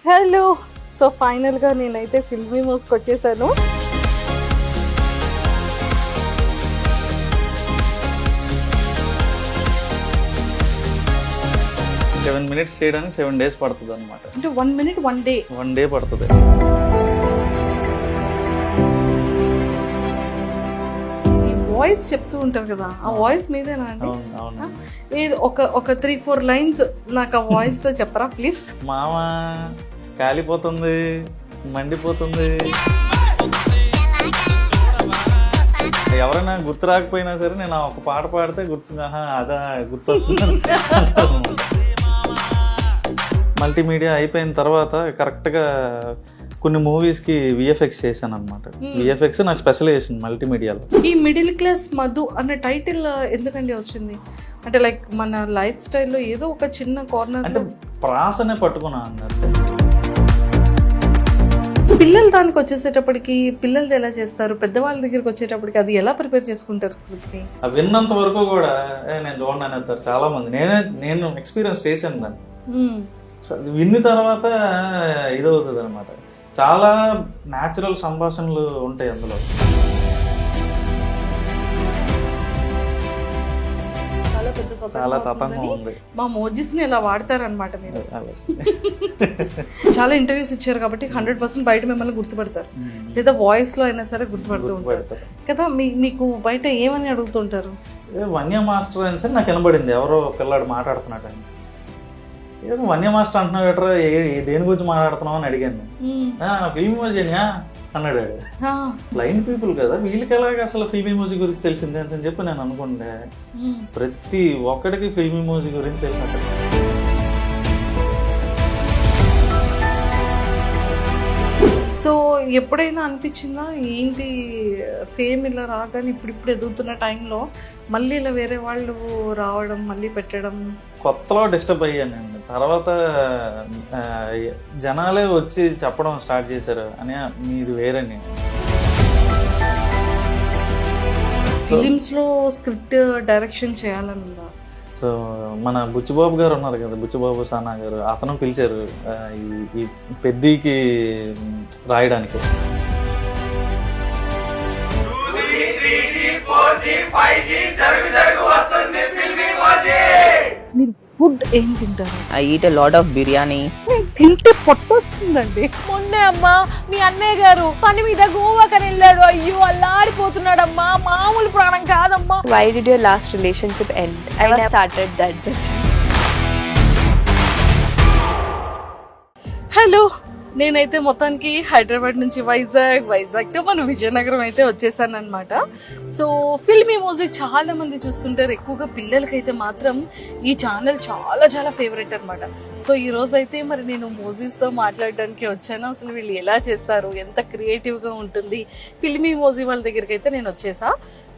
Hello. So ఫైనల్గా నేనైతే ఫిల్మీ మోస్కి వచ్చేసాను. సెవెన్ మినిట్స్ చేయడానికి 7 days పడుతుంది అనమాట. అంటే 1 minute 1 day 1 day పడుతుంది. ఈ వాయిస్ చెప్తూ ఉంటారు కదా, ఆ వాయిస్ మీదేనా అండి? అవును. ఏది ఒక 3-4 lines నాకు ఆ వాయిస్ తో చెప్పరా ప్లీజ్? మామ కాలిపోతుంది, మండిపోతుంది. ఎవరైనా గుర్తు రాకపోయినా సరే నేను ఒక పాట పాడితే గుర్తొస్తుంది. మల్టీమీడియా అయిపోయిన తర్వాత కరెక్ట్గా కొన్ని మూవీస్కి విఎఫ్ఎక్స్ చేశాను అనమాట. విఎఫ్ఎక్స్ నాకు స్పెషలైజేషన్ మల్టీమీడియాలో. ఈ మిడిల్ క్లాస్ మధు అన్న టైటిల్ ఎందుకండి వచ్చింది? అంటే లైక్ మన లైఫ్ స్టైల్లో ఏదో ఒక చిన్న కార్నర్ అంటే ప్రాసనే పట్టుకున్నా అన్నట్టు. పిల్లలు దానికి వచ్చేసేటప్పటికి పిల్లలది ఎలా చేస్తారు, పెద్దవాళ్ళ దగ్గరికి వచ్చేటప్పటికి అది ఎలా ప్రిపేర్ చేసుకుంటారు స్క్రిప్ట్ని? అవి విన్నంత వరకు కూడా నేను చూడండి అనేస్తారు చాలా మంది. నేను ఎక్స్పీరియన్స్ చేశాను దాన్ని. సో అది విన్న తర్వాత ఇదవుతుంది అనమాట. చాలా న్యాచురల్ సంభాషణలు ఉంటాయి అందులో. చాలా తతంగం ఉంది. మా మోజీస్ ని ఇలా వాడతారనమాట మీరు. చాలా ఇంటర్వ్యూస్ ఇచ్చారు కాబట్టి 100% బయట మిమ్మల్ని గుర్తుపడతారు, లేదా వాయిస్ లో అయినా సరే గుర్తుపడుతూ ఉంటారు కదా. మీకు బయట ఏమని అడుగుతుంటారు? వన్య మాస్టర్ అని సరే నాకు వినబడింది, ఎవరో పిల్లాడు మాట్లాడుతున్నాడు అని. వన్య మాస్టర్ అంటున్నావు ఎట్రా, దేని గురించి మాట్లాడుతున్నావు అని అడిగాను. ఫిల్మ్ ఇమోజీనా అన్నాడు. బ్లైండ్ పీపుల్ కదా, వీళ్ళకి ఎలాగ అసలు ఫిల్మ్ ఇమోజీ గురించి తెలిసిందే అని చెప్పి నేను అనుకుంటే ప్రతి ఒక్కడికి ఫిల్మ్ ఇమోజీ గురించి తెలిసినట్టు. సో ఎప్పుడైనా అనిపించిందా ఏంటి ఫేమ్ ఇలా రాగానే ఇప్పుడు ఎదుగుతున్న టైంలో మళ్ళీ ఇలా వేరే వాళ్ళు రావడం, మళ్ళీ పెట్టడం? కొత్తలో డిస్టర్బ్ అయ్యాను నేను. తర్వాత జనాలే వచ్చి చెప్పడం స్టార్ట్ చేశారు అని, మీరు వేరని. ఫిలిమ్స్ లో స్క్రిప్ట్ డైరెక్షన్ చేయాలని ఉందా? సో మన బుచ్చిబాబు గారు ఉన్నారు కదా, బుచ్చిబాబు సానా గారు, అతను పిలిచారు ఈ పెద్దకి రాయడానికి. మీరు ఫుడ్ ఏం తింటారు? I eat a lot of biryani. తింటే పొట్టొస్తుందండి. మొన్నే అమ్మా మీ అన్నయ్య గారు పని మీద గోవాకని వెళ్ళాడు. అయ్యో అల్లాడిపోతున్నాడమ్మా, మామూలు ప్రాణం కాదమ్మా. Why did your last relationship end? I never started that bitch. Hello, నేనైతే మొత్తానికి హైదరాబాద్ నుంచి వైజాగ్ టు మన విజయనగరం అయితే వచ్చేసాను అనమాట. సో ఫిల్మ్ ఇమోజీ చాలా మంది చూస్తుంటారు, ఎక్కువగా పిల్లలకైతే మాత్రం ఈ ఛానల్ చాలా చాలా ఫేవరెట్ అనమాట. సో ఈ రోజు అయితే మరి నేను మోజీస్తో మాట్లాడడానికి వచ్చాను. అసలు వీళ్ళు ఎలా చేస్తారు, ఎంత క్రియేటివ్గా ఉంటుంది ఫిల్మ్ ఇమోజీ వాళ్ళ దగ్గరికి అయితే నేను వచ్చేసా.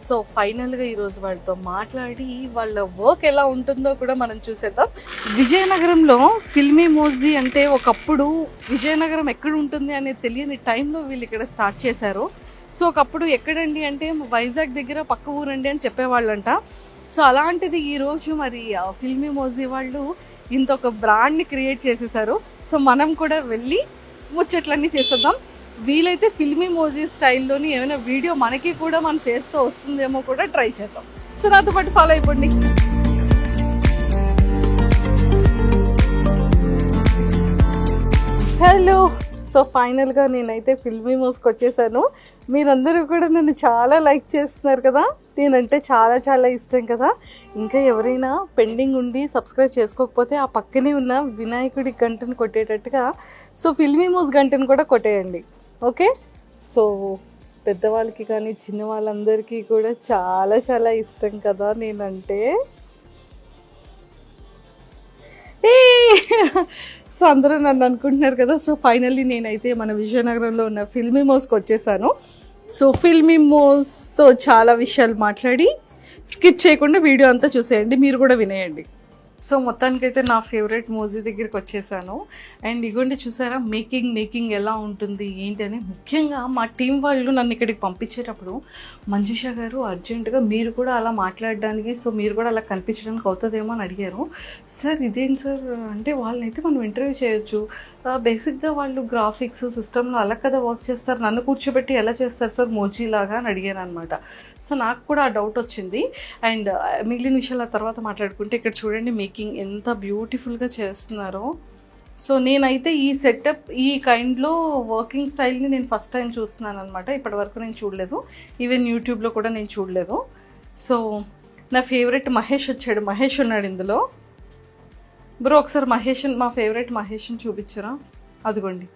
సో ఫైనల్గా ఈరోజు వాళ్ళతో మాట్లాడి వాళ్ళ వర్క్ ఎలా ఉంటుందో కూడా మనం చూసేద్దాం. విజయనగరంలో ఫిల్మ్ ఇమోజీ అంటే ఒకప్పుడు విజయనగరం ఎక్కడ ఉంటుంది అనేది తెలియని టైంలో వీళ్ళు ఇక్కడ స్టార్ట్ చేశారు. సో ఒకప్పుడు ఎక్కడండి అంటే వైజాగ్ దగ్గర పక్క ఊరండి అని చెప్పేవాళ్ళంట. సో అలాంటిది ఈరోజు మరి ఫిల్మ్ ఇమోజీ వాళ్ళు ఇంత ఒక బ్రాండ్ని క్రియేట్ చేసేసారు. సో మనం కూడా వెళ్ళి ముచ్చట్లన్నీ చేసేద్దాం. వీలైతే ఫిల్మ్ ఇమోజీ స్టైల్లోని ఏమైనా వీడియో మనకి కూడా మన ఫేస్తో వస్తుందేమో కూడా ట్రై చేద్దాం. సో నాతో పాటు ఫాలో అయిపోండి. హలో. సో ఫైనల్గా నేనైతే ఫిల్మ్ ఇమోజ్కి వచ్చేసాను. మీరందరూ కూడా నన్ను చాలా లైక్ చేస్తున్నారు కదా, నేనంటే చాలా చాలా ఇష్టం కదా. ఇంకా ఎవరైనా పెండింగ్ ఉండి సబ్స్క్రైబ్ చేసుకోకపోతే ఆ పక్కనే ఉన్న వినాయకుడి గంటను కొట్టేటట్టుగా సో ఫిల్మ్ ఇమోజ్ గంటను కూడా కొట్టేయండి, ఓకే? సో పెద్దవాళ్ళకి కానీ చిన్న వాళ్ళందరికీ కూడా చాలా చాలా ఇష్టం కదా నేనంటే. సో అందరూ నన్ను అనుకుంటున్నారు కదా. సో ఫైనల్లీ నేనైతే మన విజయనగరంలో ఉన్న ఫిల్మ్ ఇమోజ్కి వచ్చేసాను. సో ఫిల్మ్ ఇమోజ్తో చాలా విషయాలు మాట్లాడి స్కిప్ చేయకుండా వీడియో అంతా చూసేయండి, మీరు కూడా వినేయండి. సో మొత్తానికైతే నా ఫేవరెట్ మూవీ దగ్గరికి వచ్చేసాను. అండ్ ఇగోండి చూసారా మేకింగ్ ఎలా ఉంటుంది ఏంటి అని. ముఖ్యంగా మా టీం వాళ్ళు నన్ను ఇక్కడికి పంపించేటప్పుడు మంజుష గారు అర్జెంటుగా మీరు కూడా అలా మాట్లాడడానికి, సో మీరు కూడా అలా కనిపించడానికి అవుతుందేమో అని అడిగారు. సార్ ఇదేం సార్ అంటే వాళ్ళనైతే మనం ఇంటర్వ్యూ చేయొచ్చు, బేసిక్గా వాళ్ళు గ్రాఫిక్స్ సిస్టంలో అలా కదా వర్క్ చేస్తారు, నన్ను కూర్చోబెట్టి ఎలా చేస్తారు సార్ మోజీలాగా అని అడిగాను అనమాట. సో నాకు కూడా ఆ డౌట్ వచ్చింది. అండ్ మిగిలిన విషయాలు ఆ తర్వాత మాట్లాడుకుంటే ఇక్కడ చూడండి మేకింగ్ ఎంత బ్యూటిఫుల్గా చేస్తున్నారో. సో నేనైతే ఈ సెటప్ ఈ కైండ్లో వర్కింగ్ స్టైల్ని నేను ఫస్ట్ టైం చూస్తున్నాను అనమాట. ఇప్పటి వరకు నేను చూడలేదు, ఈవెన్ యూట్యూబ్లో కూడా నేను చూడలేదు. సో నా ఫేవరెట్ మహేష్ వచ్చాడు, మహేష్ ఉన్నాడు ఇందులో. బ్రో ఒకసారి మా ఫేవరెట్ మహేష్ని చూపించరా? అదిగోండి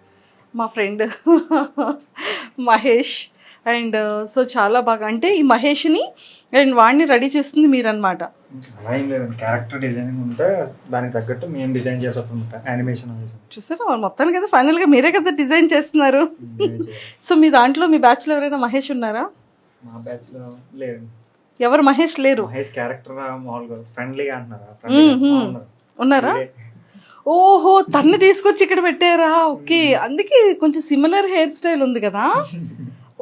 మా ఫ్రెండ్ మహేష్. అండ్ సో చాలా బాగా అంటే ఈ మహేష్ని అండ్ వాడిని రెడీ చేస్తుంది మీరన్నమాట. అలా ఏం లేదండి, క్యారెక్టర్ డిజైనింగ్ ఉంటే దానికి తగ్గట్టు మేము డిజైన్ చేస్తుంటాం. యానిమేషన్ చూసారా వాళ్ళు మొత్తానికి కదా ఫైనల్గా మీరే కదా డిజైన్ చేస్తున్నారు. సో మీ దాంట్లో మీ బ్యాచ్లో ఎవరైనా మహేష్ ఉన్నారా? మా బ్యాచ్ లో లేదండి, ఎవరు మహేష్ లేరు. మహేష్ క్యారెక్టర్ మామూలుగా ఫ్రెండ్లీగా అంటున్నారా? ఉన్నారా? ఓహో తన్ని తీసుకొచ్చి ఇక్కడ పెట్టారా? ఓకే అందుకే కొంచెం సిమిలర్ హెయిర్ స్టైల్ ఉంది కదా.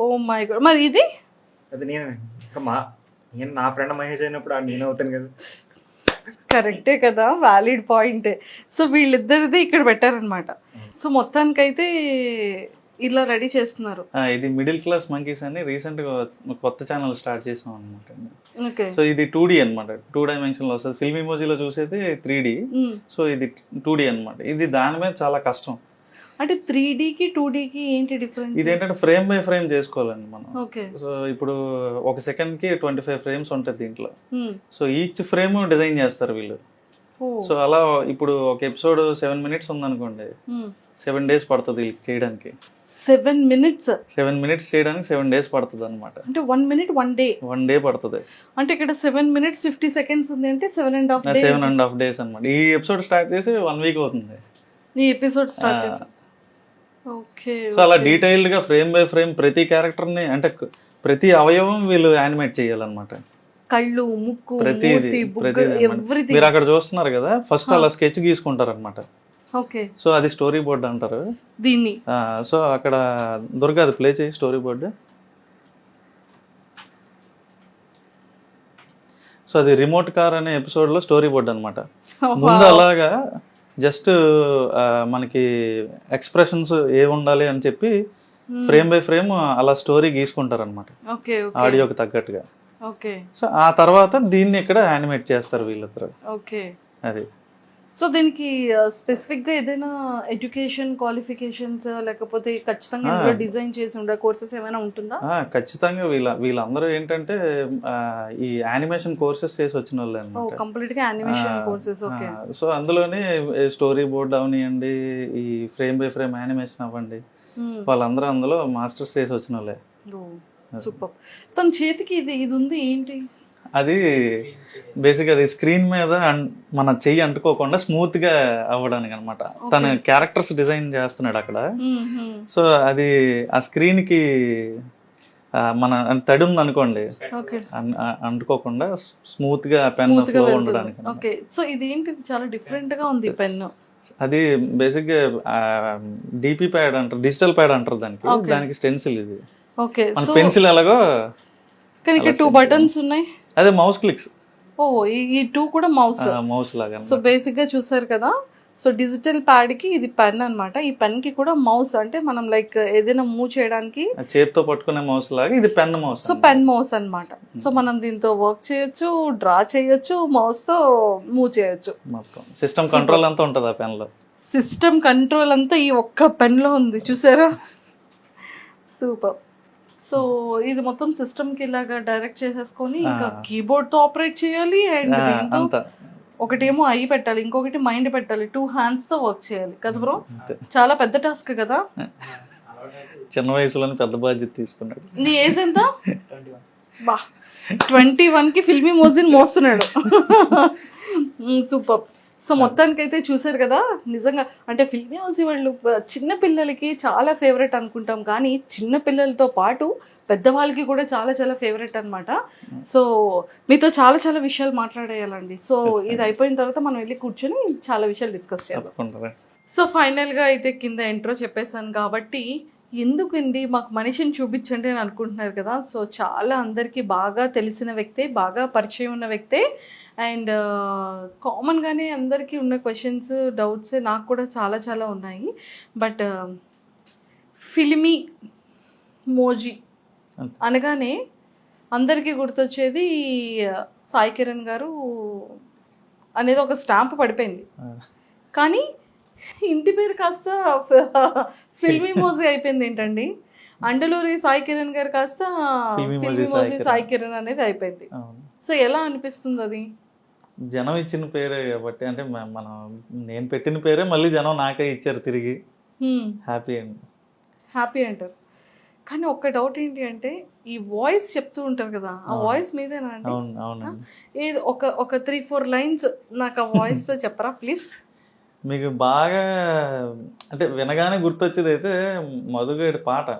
Oh my god. మరి ఇది అది నేనే, నేను నా ఫ్రెండ్ మహేష్ అయినప్పుడు నేను అవుతాను కదా. కరెక్టే కదా, వ్యాలిడ్ పాయింటే. సో వీళ్ళిద్దరిది ఇక్కడ పెట్టారనమాట. సో మొత్తానికైతే ఇలా రెడీ చేస్తున్నారు. ఇది మిడిల్ క్లాస్ మంకీస్ అని రీసెంట్ గా కొత్త ఛానల్ స్టార్ట్ చేసాం అనమాట. ఓకే సో ఇది 2D అనమాట, 2 డైమెన్షన్ లో వస్తుంది. ఫిల్మ్ ఇమోజీలో చూసేది 3D, సో ఇది 2D అనమాట. ఇది దాని మీద చాలా కష్టం. అంటే 3Dకి 2Dకి ఏంటి డిఫరెన్స్? ఇదేంటంటే ఫ్రేమ్ బై ఫ్రేమ్ చేసుకోవాలండి మనం. ఓకే సో ఇప్పుడు ఒక సెకండ్ కి 25 ఫ్రేమ్స్ ఉంటుంది దీంట్లో. సో ఈచ్ ఫ్రేమ్ డిజైన్ చేస్తారు వీళ్ళు. సో అలా ఇప్పుడు ఒక ఎపిసోడ్ 7 minutes ఉందనుకోండి, 7 days పడుతుంది వీళ్ళకి చేయడానికి. 7 minutes 7 minutes చేయడానికి 7 days పడుతుంది అనమాట. అంటే 1 minute 1 day 1 day పడుతుంది. అంటే ఇక్కడ 7 minutes 50 seconds ఉంది అంటే 7.5 days. 7.5 days అనమాట. ఈ ఎపిసోడ్ స్టార్ట్ చేసి 1 week అవుతుంది. ఈ ఎపిసోడ్ స్టార్ట్ చేసా. ఓకే. సో అలా డీటెయిల్డ్ గా ఫ్రేమ్ బై ఫ్రేమ్ ప్రతి క్యారెక్టర్ ని అంటే ప్రతి అవయవం వీళ్ళు యానిమేట్ చేయాలన్నమాట. కళ్ళు, ముక్కు, ప్రతిది మూతి, బుగ్గ, everything. మీరు అక్కడ చూస్తున్నారు కదా, ఫస్ట్ అలా స్కెచ్ గీసుకుంటారు అనమాట. ఓకే. సో అది స్టోరీ బోర్డ్ అంటారు దీన్ని. సో అక్కడ దుర్గా అది ప్లే చేయి స్టోరీ బోర్డ్. సో అది రిమోట్ కార్ అనే ఎపిసోడ్ లో స్టోరీ బోర్డ్ అనమాట. ముందు అలాగా జస్ట్ మనకి ఎక్స్ప్రెషన్స్ ఏ ఉండాలి అని చెప్పి ఫ్రేమ్ బై ఫ్రేమ్ అలా స్టోరీ గీసుకుంటారు అనమాట, ఆడియోకి తగ్గట్టుగా. ఓకే. సో ఆ తర్వాత దీన్ని ఇక్కడ యానిమేట్ చేస్తారు వీళ్ళిద్దరు. ఓకే. అది సో దీనికి స్పెసిఫిక్ గా ఏదైనా ఎడ్యుకేషన్ క్వాలిఫికేషన్స్ లేకపోతే ఖచ్చితంగా ఇందులో డిజైన్ చేసి ఉండే కోర్సెస్ ఏమైనా ఉంటుందా? ఖచ్చితంగా వీళ్ళందరూ ఏంటంటే ఈ యానిమేషన్ కోర్సెస్ చేసి వచ్చిన వాళ్ళే అన్నమాట. కంప్లీట్ గా యానిమేషన్ కోర్సెస్. ఓకే. సో అందులోనే స్టోరీ బోర్డ్ అవనివ్వండి, ఈ ఫ్రేమ్ బై ఫ్రేమ్ యానిమేషన్ అవ్వండి, వాళ్ళందరూ అందులో మాస్టర్స్ చేసి వచ్చిన వాళ్ళే. సూపర్. తన చేతికి ఇది ఉంది ఏంటి? అది బేసిక్ అది స్క్రీన్ మీద మన చెయ్యి అంటుకోకుండా స్మూత్ గా అవ్వడానికి అనమాట. తన క్యారెక్టర్స్ డిజైన్ చేస్తున్నాడు అక్కడ. సో అది ఆ స్క్రీన్ కి మన తడి ఉంది అనుకోండి, అంటుకోకుండా స్మూత్ గా పెన్ ఫ్లో ఉండడానికి. ఓకే. సో ఇది ఏంటి చాలా డిఫరెంట్ గా ఉంది పెన్. అది బేసిక్ గా డిపి ప్యాడ్ అంటారు, డిజిటల్ ప్యాడ్ అంటారు దానికి. దానికి స్టెన్సిల్ ఇది. ఓకే. మన పెన్సిల్ ఎలాగో కానీ ఇక్కడ 2 buttons ఉన్నాయి. అదే మౌస్ క్లిక్స్. ఓ ఈ 2 కూడా మౌస్ లాగా. సో బేసిక్ గా చూసారు కదా. సో డిజిటల్ ప్యాడ్ కి ఇది పెన్ అన్నమాట. ఈ పెన్ కి కూడా మౌస్, అంటే మనం లైక్ ఏదైనా మూవ్ చేయడానికి చేతితో పట్టుకునే మౌస్ లాగా ఇది pen mouse. So pen mouse అన్నమాట. సో మనం దీంతో వర్క్ చేయొచ్చు, డ్రా చేయొచ్చు, మౌస్ తో మూవ్ చేయొచ్చు. మొత్తం సిస్టమ్ కంట్రోల్ అంతా ఉంటుంది ఆ పెన్ లో. సిస్టమ్ కంట్రోల్ అంతా ఈ ఒక్క పెన్ లో ఉంది చూసారా. సూపర్. సో ఇది మొత్తం సిస్టమ్ కి ఇలాగా డైరెక్ట్ చేసేసుకొని ఇంకా కీబోర్డ్ తో ఆపరేట్ చేయాలి. అండ్ దీంతో ఒకటేమో ఐ పెట్టాలి, ఇంకొకటి మైండ్ పెట్టాలి. 2 hands తో వర్క్ చేయాలి కదా బ్రో. చాలా పెద్ద టాస్క్ కదా. చిన్న వయసులోనే పెద్ద బాధ్యత తీసుకున్నాడు. నీ ఏజ్ ఎంత? 21 కి ఫిల్మీ మోజిన్ మోస్తున్నాడు. సూపర్. సో మొత్తానికైతే చూసారు కదా, నిజంగా అంటే ఫిల్మీ హౌస్ వాళ్ళు చిన్న పిల్లలకి చాలా ఫేవరెట్ అనుకుంటాం, కానీ చిన్న పిల్లలతో పాటు పెద్దవాళ్ళకి కూడా చాలా చాలా ఫేవరెట్ అన్నమాట. సో మీతో చాలా చాలా విషయాలు మాట్లాడేయాలండి. సో ఇది అయిపోయిన తర్వాత మనం వెళ్ళి కూర్చొని చాలా విషయాలు డిస్కస్ చేయాలి. తప్పకుండా. సో ఫైనల్గా అయితే కింద ఇంట్రో చెప్పేశాను కాబట్టి ఎందుకండి మాకు మనిషిని చూపించండి అని అనుకుంటున్నారు కదా. సో చాలా అందరికీ బాగా తెలిసిన వ్యక్తే, బాగా పరిచయం ఉన్న వ్యక్తే. అండ్ కామన్గానే అందరికీ ఉన్న క్వశ్చన్స్, డౌట్స్ నాకు కూడా చాలా చాలా ఉన్నాయి. బట్ ఫిల్మీ మోజీ అనగానే అందరికీ గుర్తొచ్చేది సాయి కిరణ్ గారు అనేది ఒక స్టాంప్ పడిపోయింది. కానీ ఇంటి పేరు కాస్త ఫిల్మీ మోజీ అయిపోయింది ఏంటండి. అండలూరి సాయి కిరణ్ గారు కాస్త ఫిల్మీ మోజీ సాయి కిరణ్ అనేది అయిపోయింది. సో ఎలా అనిపిస్తుంది అది? జనం ఇచ్చిన పేరే కాబట్టి, అంటే మనం నేను పెట్టిన పేరే మళ్ళీ జనం నాకే ఇచ్చారు తిరిగి. హ్యాపీ అండి. హ్యాపీ అంటారు. కానీ ఒక్క డౌట్ ఏంటి అంటే ఈ వాయిస్ చెప్తూ ఉంటారు కదా, ఆ వాయిస్ మీదేనా అండి? అవునండి. ఏది ఒక 3-4 లైన్స్ నాకు ఆ వాయిస్ తో చెప్పరా ప్లీజ్? మీకు బాగా అంటే వినగానే గుర్తొచ్చేది అయితే మధుగడి పాట,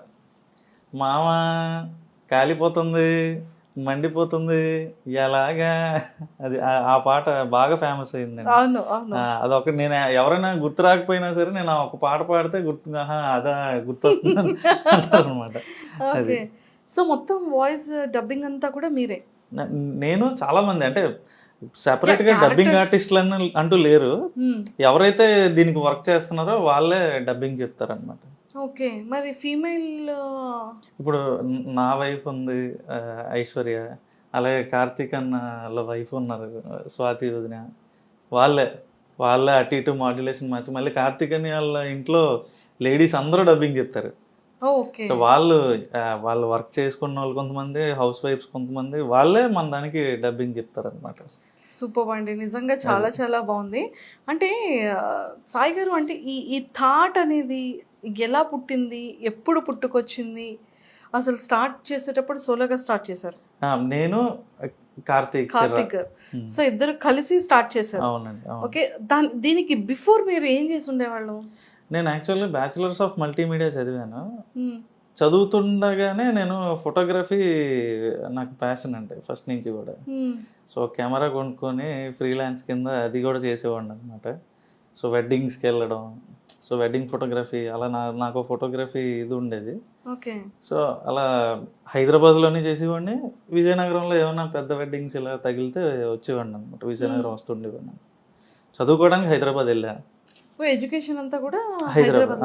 మామ కాలిపోతుంది మండిపోతుంది ఎలాగా, అది ఆ పాట బాగా ఫేమస్ అయిందండి. అవును అవును. అదొక నేను ఎవరైనా గుర్తు రాకపోయినా సరే నేను ఒక పాట పాడితే గుర్తు అదా గుర్తొస్తుంది అనమాట. ఓకే. సో మొత్తం వాయిస్ డబ్బింగ్ అంతా కూడా మీరే? నేను చాలా మంది అంటే సెపరేట్ గా డబ్బింగ్ ఆర్టిస్టులు అంటూ లేరు. ఎవరైతే దీనికి వర్క్ చేస్తున్నారో వాళ్ళే డబ్బింగ్ చెప్తారనమాట. ఓకే. మరి ఫీమేల్ ఇప్పుడు నా వైఫ్ ఉంది ఐశ్వర్య, అలాగే కార్తీక్ అన్న వైఫ్ ఉన్నారు స్వాతి వదిన, వాళ్ళే అటు ఇటు మాడ్యులేషన్ మార్చి మళ్ళీ కార్తీక్ అని వాళ్ళ ఇంట్లో లేడీస్ అందరూ డబ్బింగ్ చెప్తారు. ఓకే. సో వాళ్ళు వర్క్ చేసుకున్న వాళ్ళు కొంతమంది, హౌస్ వైఫ్స్ కొంతమంది, వాళ్ళే మన దానికి డబ్బింగ్ చెప్తారు అనమాట. సూపర్ అండి, నిజంగా చాలా చాలా బాగుంది. అంటే సాయి గారు అంటే ఈ థాట్ అనేది ఎలా పుట్టింది, ఎప్పుడు పుట్టుకొచ్చింది? అసలు స్టార్ట్ చేసేటప్పుడు సోలోగా స్టార్ట్ చేశారు? నేను కార్తీక్. సో ఇద్దరు కలిసి స్టార్ట్ చేశారు. అవునండి. ఓకే. దీనికి బిఫోర్ మీరు ఏం చేసి ఉండేవాళ్ళు? నేను యాక్చువల్లీ బ్యాచిలర్స్ ఆఫ్ మల్టీమీడియా చదివాను. చదువుతుండగానే నేను ఫోటోగ్రఫీ నాకు ప్యాషన్ అంటే ఫస్ట్ నుంచి కూడా. సో కెమెరా కొనుక్కొని ఫ్రీలాన్స్ కింద అది కూడా చేసేవాడిని అనమాట. సో వెడ్డింగ్స్కి వెళ్ళడం, సో వెడ్డింగ్ ఫోటోగ్రఫీ అలా నాకు ఫోటోగ్రఫీ ఇది ఉండేది. ఓకే. సో అలా హైదరాబాద్లోనే చేసేవాడిని. విజయనగరంలో ఏమైనా పెద్ద వెడ్డింగ్స్ ఇలా తగిలితే వచ్చేవాడిని అనమాట. విజయనగరం వస్తుండేవాడిని. చదువుకోవడానికి హైదరాబాద్ వెళ్ళా. ఎడ్యుకేషన్ అంతా కూడా హైదరాబాద్,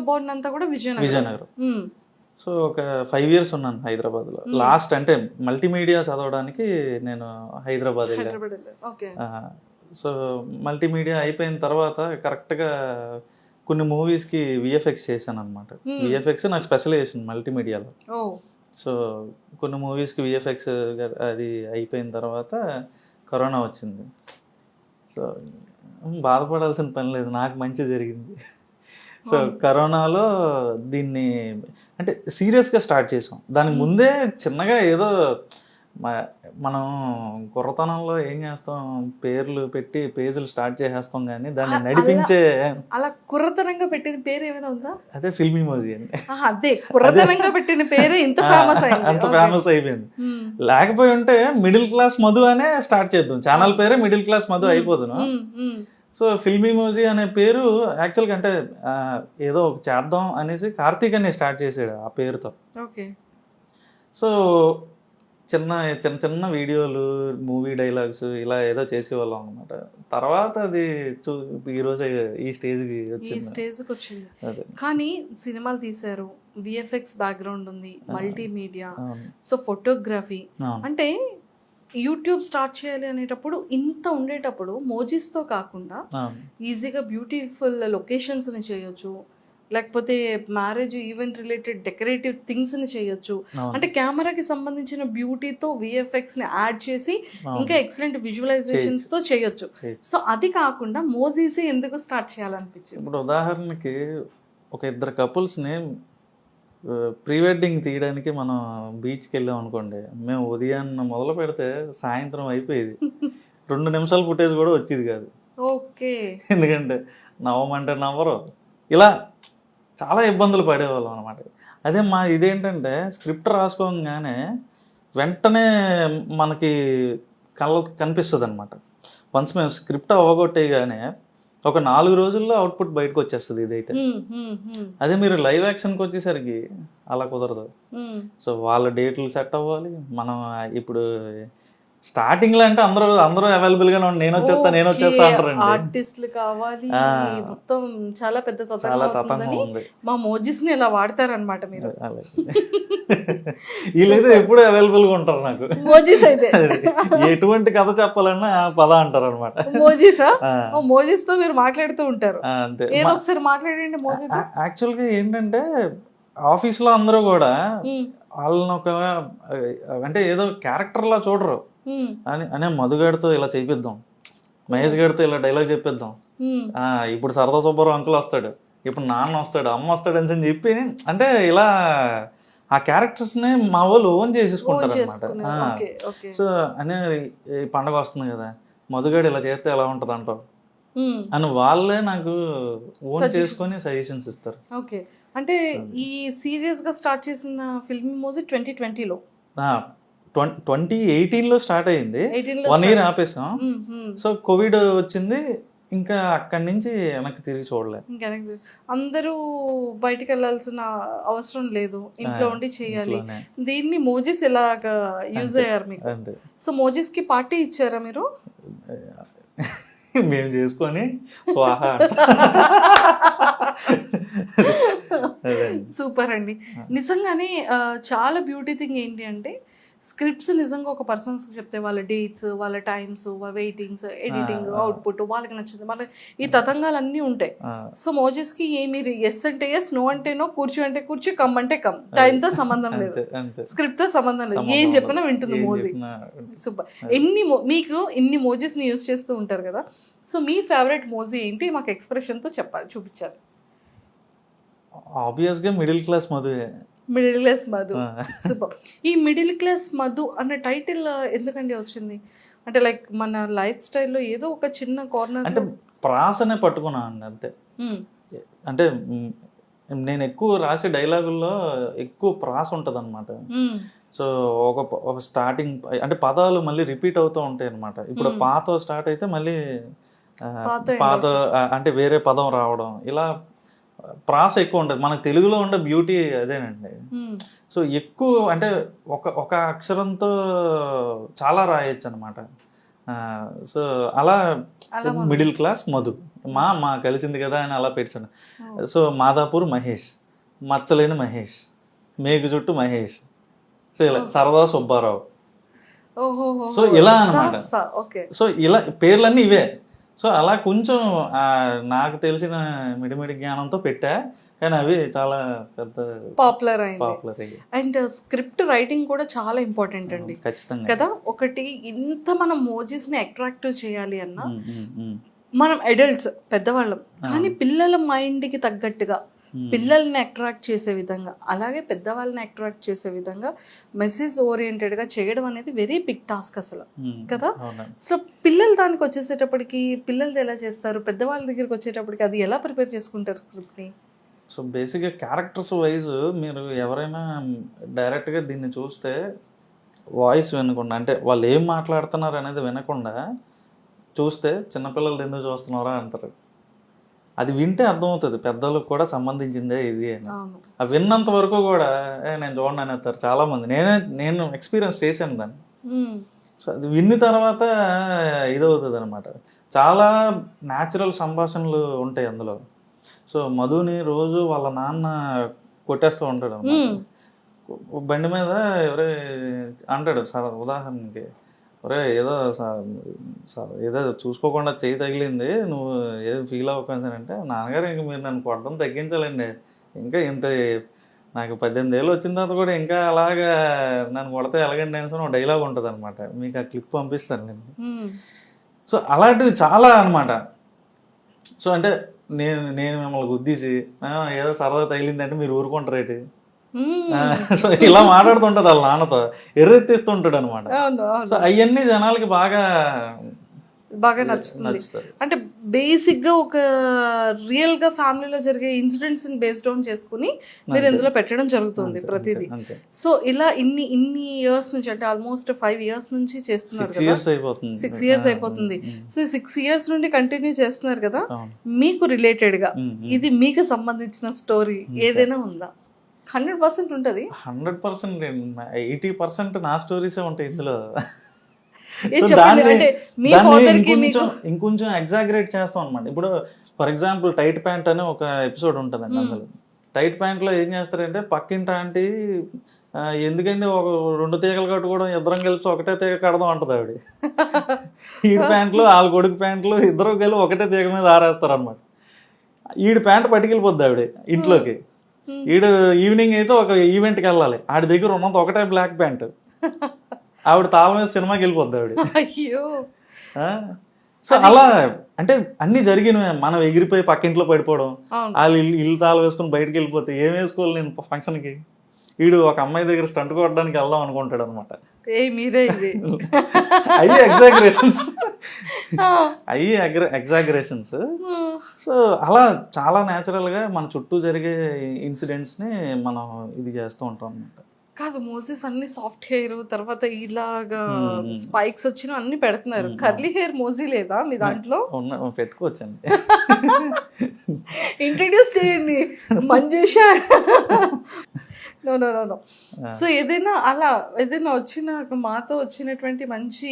బోర్న్ అంతా కూడా విజయనగరం. సో ఒక 5 years ఉన్నాను హైదరాబాద్లో. లాస్ట్ అంటే మల్టీమీడియా చదవడానికి నేను హైదరాబాద్ వెళ్ళాను. సో మల్టీమీడియా అయిపోయిన తర్వాత కరెక్ట్గా కొన్ని మూవీస్కి విఎఫ్ఎక్స్ చేశాను అనమాట. విఎఫ్ఎక్స్ నాకు స్పెషలైజేషన్ మల్టీమీడియాలో. సో కొన్ని మూవీస్కి విఎఫ్ఎక్స్ అది అయిపోయిన తర్వాత కరోనా వచ్చింది. సో బాధపడాల్సిన పని లేదు, నాకు మంచి జరిగింది. సో కరోనాలో దీన్ని అంటే సీరియస్గా స్టార్ట్ చేసాం. దానికి ముందే చిన్నగా ఏదో మనం కుర్రతనంలో ఏం చేస్తాం, పేర్లు పెట్టి పేజీలు స్టార్ట్ చేసేస్తాం, కానీ దాన్ని నడిపించే అలా కుర్రతనంగా పెట్టిన పేరు ఏమైనా ఉందా? అదే ఫిల్మీ మోజీ అండి. అదే కుర్రతనంగా పెట్టిన పేరే ఇంత ఫేమస్ అయిపోయింది. లేకపోయి ఉంటే మిడిల్ క్లాస్ మధు అనే స్టార్ట్ చేద్దాం, ఛానల్ పేరే మిడిల్ క్లాస్ మధు అయిపోదును. సో ఫిల్మీ మోజీ అనే పేరు యాక్చువల్గా అంటే ఏదో చేద్దాం అనేసి కార్తీక్ అని స్టార్ట్ చేసాడు ఆ పేరుతో. ఓకే. సో చిన్న చిన్న చిన్న వీడియోలు, మూవీ డైలాగ్స్ ఇలా ఏదో చేసేవాళ్ళం అనమాట. తర్వాత అది ఈరోజు ఈ స్టేజ్కి వచ్చింది. కానీ సినిమాలు తీశారు, విఎఫ్ఎక్స్ బ్యాక్గ్రౌండ్ ఉంది, మల్టీమీడియా, సో ఫోటోగ్రఫీ. అంటే యూట్యూబ్ స్టార్ట్ చేయాలి అనేటప్పుడు ఇంత ఉండేటప్పుడు మోజీస్తో కాకుండా ఈజీగా బ్యూటిఫుల్ లొకేషన్స్ని చేయొచ్చు, లేకపోతే marriage event related decorative things ని చేయొచ్చు. అంటే కెమెరాకి సంబంధించిన బ్యూటీతో విఎఫ్ఎక్స్ ని యాడ్ చేసి ఇంకా ఎక్సలెంట్ విజువలైజేషన్స్ తో చేయొచ్చు. సో అది కాకుండా మోజీసే ఎందుకు స్టార్ట్ చేయాలనిపించింది? ఇప్పుడు ఉదాహరణకి ఒక 2 couples-ని ప్రీ వెడ్డింగ్ తీయడానికి మనం బీచ్కి వెళ్ళాం అనుకోండి, మేము ఉదయాన్న మొదలు పెడితే సాయంత్రం అయిపోయేది. 2 నిమిషాల ఫుటేజ్ కూడా వచ్చేది కాదు. ఓకే. ఎందుకంటే నవ్వమంటే నవ్వరు, ఇలా చాలా ఇబ్బందులు పడేవాళ్ళం అనమాట. అదే మా ఇదేంటంటే స్క్రిప్ట్ రాసుకోగానే వెంటనే మనకి కనిపిస్తుంది అనమాట. వన్స్ మేము స్క్రిప్ట్ అవ్వగొట్టేగానే ఒక 4 రోజుల్లో అవుట్పుట్ బయటకు వచ్చేస్తుంది ఇదైతే. అదే మీరు లైవ్ యాక్షన్కి వచ్చేసరికి అలా కుదరదు. సో వాళ్ళ డేట్లు సెట్ అవ్వాలి. మనం ఇప్పుడు స్టార్టింగ్ లో అంటే అందరూ అవైలబుల్ గానే ఉండి నేను వచ్చేస్తా అంటారండి. ఆర్టిస్టులు కావాలి, మొత్తం చాలా పెద్ద చాలా తతంగం తతంగం ఉంది. మా మోజిస్ ని ఇలా వాడతారనమాట మీరు. వీళ్ళైతే ఎప్పుడు అవైలబుల్ గా ఉంటారు నాకు. మోజిస్ అయితే ఎటువంటి కథ చెప్పాలన్నా పద అంటారు అనమాట. మోజిసా? మోజిస్ తో మీరు మాట్లాడుతూ ఉంటారు. అంతే. ఏదో ఒకసారి మాట్లాడండి మోజిస్. యాక్చువల్ గా ఏంటంటే ఆఫీస్ లో అందరూ కూడా వాళ్ళని ఒక అంటే ఏదో క్యారెక్టర్ లా చూడరు. అనే మధుగాడితో ఇలా చేపిద్దాం, మహేష్ గారితో ఇలా డైలాగ్ చెప్పిద్దాం, ఇప్పుడు సరదా సుబ్బారావు అంకుల్ వస్తాడు, ఇప్పుడు నాన్న వస్తాడు, అమ్మ వస్తాడు అని చెప్పి అంటే ఇలా ఆ క్యారెక్టర్స్ ని మా వాళ్ళు ఓన్ చేసేసుకుంటారు అనమాట. సో అనే ఈ పండగ వస్తుంది కదా, మధుగాడు ఇలా చేస్తే ఎలా ఉంటది అంటారు అని వాళ్ళే నాకు ఓన్ చేసుకొని సజెషన్స్ ఇస్తారు. ఓకే. అంటే ఈ సీరియస్ గా స్టార్ట్ చేసిన ఫిల్మ్ మోజీ 2020లో 2018లో స్టార్ట్ అయింది. 1 year ఆపేసాం. సో కోవిడ్ వచ్చింది, ఇంకా అక్కడి నుంచి వెనక్కి తిరిగి చూడలేదు. అందరూ బయటికి వెళ్ళాల్సిన అవసరం లేదు, ఇంట్లో ఉండి చేయాలి. దీన్ని మోజిస్ ఎలాగా యూజ్ అయ్యారు మీకు? సో మోజిస్ కి పార్టీ ఇచ్చారా మీరు? మేము చేసుకొని స్వాహా. సూపర్ అండి. నిజంగానే చాలా బ్యూటీ థింగ్ ఏంటి అంటే స్క్రిప్ట్స్ నిజంగా ఒక పర్సన్స్ చెప్తే వాళ్ళ డేట్స్, వాళ్ళ టైమ్స్, వెయిటింగ్స్, ఎడిటింగ్, అవుట్పుట్ వాళ్ళకి నచ్చింది, వాళ్ళ ఈ తతంగాలన్నీ ఉంటాయి. సో మోజెస్ కి ఏమి ఎస్ అంటే ఎస్, నో అంటే నో, కూర్చో అంటే కూర్చో, కమ్ అంటే కమ్. టైం తో సంబంధం లేదు, స్క్రిప్ట్ తో సంబంధం లేదు, ఏం చెప్పినా వింటుంది మోజీ. సూపర్. మీకు ఇన్ని మోజెస్ ని యూజ్ చేస్తూ ఉంటారు కదా, సో మీ ఫేవరెట్ మోజీ ఏంటి? మాకు ఎక్స్ప్రెషన్ తో చెప్పాలి, చూపించాలి. ఆబ్వియస్ గా మిడిల్ క్లాస్ మధువే. Middle class Madhu. సూపర్. ఈ మిడిల్ క్లాస్ మధు అన్న టైటిల్ ఎందుకండి వచ్చింది? అంటే లైక్ మన లైఫ్ స్టైల్లో ఏదో ఒక చిన్న కార్నర్ అంటే ప్రాసనే పట్టుకున్నా అండి అంతే. అంటే నేను ఎక్కువ రాసే డైలాగుల్లో ఎక్కువ ప్రాస ఉంటుంది అనమాట. సో ఒక స్టార్టింగ్ అంటే పదాలు మళ్ళీ రిపీట్ అవుతూ ఉంటాయి అనమాట. ఇప్పుడు పాత స్టార్ట్ అయితే మళ్ళీ పాత అంటే వేరే పదం రావడం, ఇలా ప్రాస ఎక్కువ ఉంటుంది. మనకు తెలుగులో ఉండే బ్యూటీ అదేనండి. సో ఎక్కువ అంటే ఒక అక్షరంతో చాలా రాయొచ్చు అనమాట. సో అలా మిడిల్ క్లాస్ మధు మా కలిసింది కదా అని అలా పెట్టాను. సో మాదాపూర్ మహేష్, మచ్చలేని మహేష్, మేకు చుట్టూ మహేష్, సో ఇలా సరదా సుబ్బారావు. సో ఇలా అనమాట. సో ఇలా పేర్లన్నీ ఇవే. సో అలా కొంచెం నాకు తెలిసిన మిడిమిడి జ్ఞానంతో పెట్టా, కానీ అవి చాలా పెద్ద పాపులర్ అయ్యి. అండ్ స్క్రిప్ట్ రైటింగ్ కూడా చాలా ఇంపార్టెంట్ అండి. ఖచ్చితంగా కదా. ఒకటి ఇంత మనం మోజీస్ ని అట్రాక్టివ్ చేయాలి అన్నా మనం అడల్ట్స్ పెద్దవాళ్ళం, కానీ పిల్లల మైండ్ కి తగ్గట్టుగా పిల్లల్ని అట్రాక్ట్ చేసే విధంగా, అలాగే పెద్దవాళ్ళని అట్రాక్ట్ చేసే విధంగా మెసేజ్ ఓరియంటెడ్ గా చేయడం అనేది వెరీ బిగ్ టాస్క్ అసలు కదా. సో పిల్లలు దానికి వచ్చేసేటప్పటికి పిల్లలది ఎలా చేస్తారు, పెద్దవాళ్ళ దగ్గరికి వచ్చేటప్పటికి అది ఎలా ప్రిపేర్ చేసుకుంటారు స్క్రిప్ట్ ని? సో బేసిక్గా క్యారెక్టర్స్ వైజ్ మీరు ఎవరైనా డైరెక్ట్గా దీన్ని చూస్తే వాయిస్ వినకుండా, అంటే వాళ్ళు ఏం మాట్లాడుతున్నారు అనేది వినకుండా చూస్తే చిన్నపిల్లలు ఎందుకు చూస్తున్నారా అంటారు. అది వింటే అర్థమవుతుంది పెద్దలకు కూడా సంబంధించిందే ఇది అని. అది విన్నంత వరకు కూడా నేను చూడండి అనేస్తారు చాలా మంది. నేను ఎక్స్పీరియన్స్ చేశాను దాన్ని. సో అది విన్న తర్వాత ఇదవుతుంది అనమాట. చాలా న్యాచురల్ సంభాషణలు ఉంటాయి అందులో. సో మధుని రోజు వాళ్ళ నాన్న కొట్టేస్తూ ఉంటాడు అన్నమాట. బండి మీద ఎవరే అంటాడు సార్, ఉదాహరణకి ఒరే ఏదో చూసుకోకుండా చేయి తగిలింది, నువ్వు ఏదో ఫీల్ అవ్వకుండా అంటే, నాన్నగారు ఇంక మీరు నన్ను కొట్టడం తగ్గించాలండి, ఇంకా ఇంత నాకు 18 ఏళ్ళు వచ్చిన తర్వాత కూడా ఇంకా అలాగా నన్ను కొడితే ఎలాగండి అని ఒక డైలాగ్ ఉంటుంది అనమాట. మీకు ఆ క్లిప్ పంపిస్తాను నేను. సో అలాంటివి చాలా అనమాట. సో అంటే నేను మిమ్మల్ని గుద్దీసి ఏదో సరదా తగిలిందంటే మీరు ఊరుకుంటారేటి, సో ఇలా మాట్లాడుతుంటారు వాళ్ళ నాన్నతో, ఎర్రెత్తిస్తుంటాడు అనమాట. సో అవన్నీ జనాలకి బాగా బాగా నచ్చుతుంది. నచ్చుతుంది. అంటే బేసిక్ గా ఒక రియల్ గా ఫ్యామిలీలో జరిగే ఇన్సిడెంట్స్ బేస్డ్ ఆన్ చేసుకుని మీరు ఇందులో పెట్టడం జరుగుతుంది ప్రతిదీ. అంతే. సో ఇలా ఇన్ని ఇయర్స్ నుంచి అంటే ఆల్మోస్ట్ 5 years నుంచి చేస్తున్నారు 6 కదా, years అయిపోతుంది. 6 years అయిపోతుంది. సో 6 years నుండి కంటిన్యూ చేస్తున్నారు కదా, అవును. మీకు రిలేటెడ్ గా ఉమ్, ఉమ్. ఇది మీకు సంబంధించిన స్టోరీ ఏదైనా ఉందా? 100% ఉంటది. 100% 80% నా స్టోరీసే ఉంటాయి ఇందులో. ఏం So చెప్పండి, దాన్ని అంటే మీ father కి మీకు ఇంకొంచెం ఎగ్జాగరేట్ చేస్తాం అనమాట. ఇప్పుడు ఫర్ ఎగ్జాంపుల్ టైట్ ప్యాంట్ అని ఒక ఎపిసోడ్ ఉంటుందండి అందులో. టైట్ ప్యాంట్ లో ఏం చేస్తారంటే పక్కింటి ఆంటీ ఎందుకంటే ఒక 2 తీగలు కట్టుకోవడం, ఇద్దరం కలిసి ఒకటే తీగ కడదాం అంటది ఆవిడ. ఈడి ప్యాంట్లు వాళ్ళ కొడుకు ప్యాంట్లు ఇద్దరు కలిసి ఒకటే తీగ మీద ఆరేస్తారు అనమాట. ఈడు ప్యాంట్ పట్టుకెళ్ళిపోద్ది ఆవిడ ఇంట్లోకి. ఈడు ఈవినింగ్ అయితే ఒక ఈవెంట్కి వెళ్ళాలి, ఆడి దగ్గర ఉన్నది ఒకటే బ్లాక్ ప్యాంట్. ఆవిడ తాళం మీద సినిమాకి వెళ్ళిపోద్ది ఆవిడ. అయ్యో. సో అలా అంటే అన్ని జరిగినవి. మనం ఎగిరిపోయి పక్కింట్లో పడిపోవడం, అవును. వాళ్ళు ఇల్లు తాళం వేసుకుని బయటకు వెళ్ళిపోతే ఏం వేసుకోవాలి నేను ఫంక్షన్కి. వీడు ఒక అమ్మాయి దగ్గర స్టంట్ కొట్టడానికి వెళ్దాం అనుకుంటాడు అనమాట. మీరే ఇది. అయ్యి ఎగ్జాగరేషన్స్, అయ్యి ఎగ్జాగరేషన్స్. సో అలా చాలా న్యాచురల్గా మన చుట్టూ జరిగే ఇన్సిడెంట్స్ని మనం ఇది చేస్తూ ఉంటాం అనమాట. కాదు, మోసెస్ అన్ని సాఫ్ట్ హెయిర్, తర్వాత ఇలాగా స్పైక్స్ వచ్చిన అన్ని పెడుతున్నారు. కర్లీ హెయిర్ మోజీ లేదా మీ దాంట్లో? పెట్టుకోవచ్చండి. ఇంట్రడ్యూస్ చేయండి Manjusha. No no no no. So ఏదైనా అలా ఏదైనా వచ్చిన మాతో వచ్చినటువంటి మంచి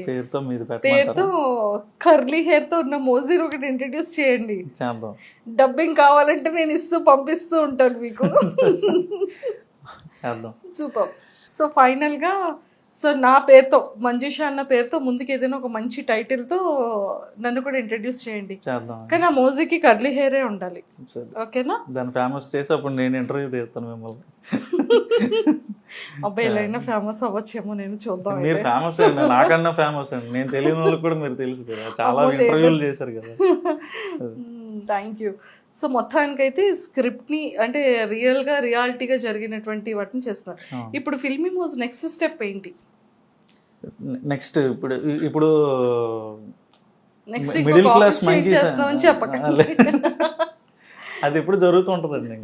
పేరుతో మీరు పేరుతో కర్లీ హెయిర్ తో ఉన్న మోజీని ఒకటి ఇంట్రడ్యూస్ చేయండి. చేద్దాం. డబ్బింగ్ కావాలంటే నేను పంపిస్తూ ఉంటాను మీకు. చేద్దాం. సూపర్. సో ఫైనల్ గా సో నా పేరుతో మంజుష అన్న పేరుతో ముందుకు ఏదైనా ఒక మంచి టైటిల్ తో నన్ను కూడా ఇంట్రడ్యూస్ చేయండి. చేద్దాం. కానీ ఆ మోజీకి కర్లీ హెయిరే ఉండాలి. ఓకేనా? దాన్ని ఫేమస్ చేసి అప్పుడు నేను ఇంటర్వ్యూ చేస్తాను మిమ్మల్ని. అబ్బాయిలైనా ఫేమస్ అవ్వచ్చేమో, నేను చూద్దాం. మీరు ఫేమస్ అండి, నాకన్నా ఫేమస్ అండి. నేను తెలియని వాళ్ళకి కూడా మీరు తెలుసు కదా, చాలా ఇంటర్వ్యూలు చేశారు కదా. Thank you. సో మొత్తానికైతే స్క్రిప్ట్ ని అంటే రియాలిటీగా జరిగినటువంటి వాటిని చేస్తున్నారు. ఇప్పుడు ఫిల్మీ మోజ్ నెక్స్ట్ స్టెప్ ఏంటి? నెక్స్ట్ ఇప్పుడు నెక్స్ట్ మిడిల్ క్లాస్ మంకీస్ చేస్తామని చెప్పకండి. అది ఎప్పుడు జరుగుతూ ఉంటుందండి.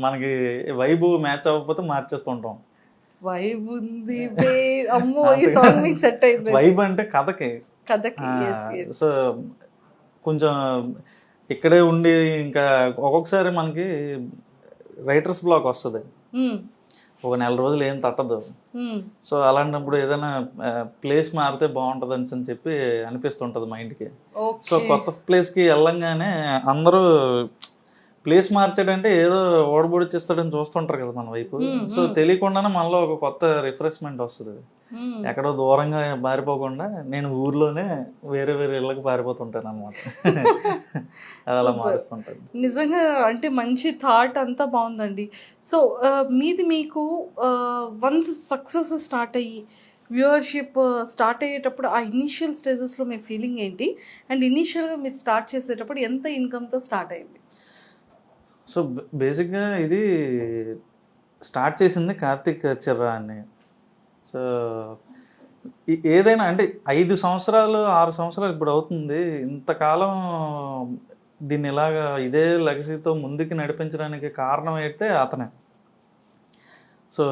మనకి వైబ్ మ్యాచ్ అవ్వకపోతే మార్చేస్తూ ఉంటాం. వైబ్ ఉంది అమ్మో, ఈ సాంగ్ మీకు సెట్ అయింది. వైబ్ అంటే కథకి. సో కొంచెం ఇక్కడే ఉండి ఇంకా ఒక్కొక్కసారి మనకి రైటర్స్ బ్లాక్ వస్తుంది, ఒక 4 రోజులు ఏం తట్టదు. సో అలాంటప్పుడు ఏదైనా ప్లేస్ మారితే బాగుంటుంది అని చెప్పి అనిపిస్తుంటది మైండ్కి. సో కొత్త ప్లేస్కి వెళ్ళంగానే అందరూ ప్లేస్ మార్చాడంటే ఏదో ఓడబొడిచేస్తాడని చూస్తుంటారు కదా మన వైపు. సో తెలియకుండానే మనలో ఒక కొత్త రిఫ్రెష్మెంట్ వస్తుంది. ఎక్కడో దూరంగా పారిపోకుండా నేను ఊర్లోనే వేరే ఇళ్ళకి పారిపోతుంటాను అనమాట. అది అలా మారుస్తుంటాను. నిజంగా అంటే మంచి థాట్ అంతా బాగుందండి. సో మీది మీకు వన్స్ సక్సెస్ స్టార్ట్ అయ్యి వ్యూవర్షిప్ స్టార్ట్ అయ్యేటప్పుడు ఆ ఇనీషియల్ స్టేజెస్లో మీ ఫీలింగ్ ఏంటి? అండ్ ఇనీషియల్గా మీరు స్టార్ట్ చేసేటప్పుడు ఎంత ఇన్కమ్తో స్టార్ట్ అయింది? సో బేసిక్గా ఇది స్టార్ట్ చేసింది కార్తిక్ చిర్రా అని. సో ఏదైనా అంటే 5 సంవత్సరాలు 6 సంవత్సరాలు ఇప్పుడు అవుతుంది. ఇంతకాలం దీన్ని ఇలాగా ఇదే లెగసీతో ముందుకు నడిపించడానికి కారణం అయితే అతనే. సో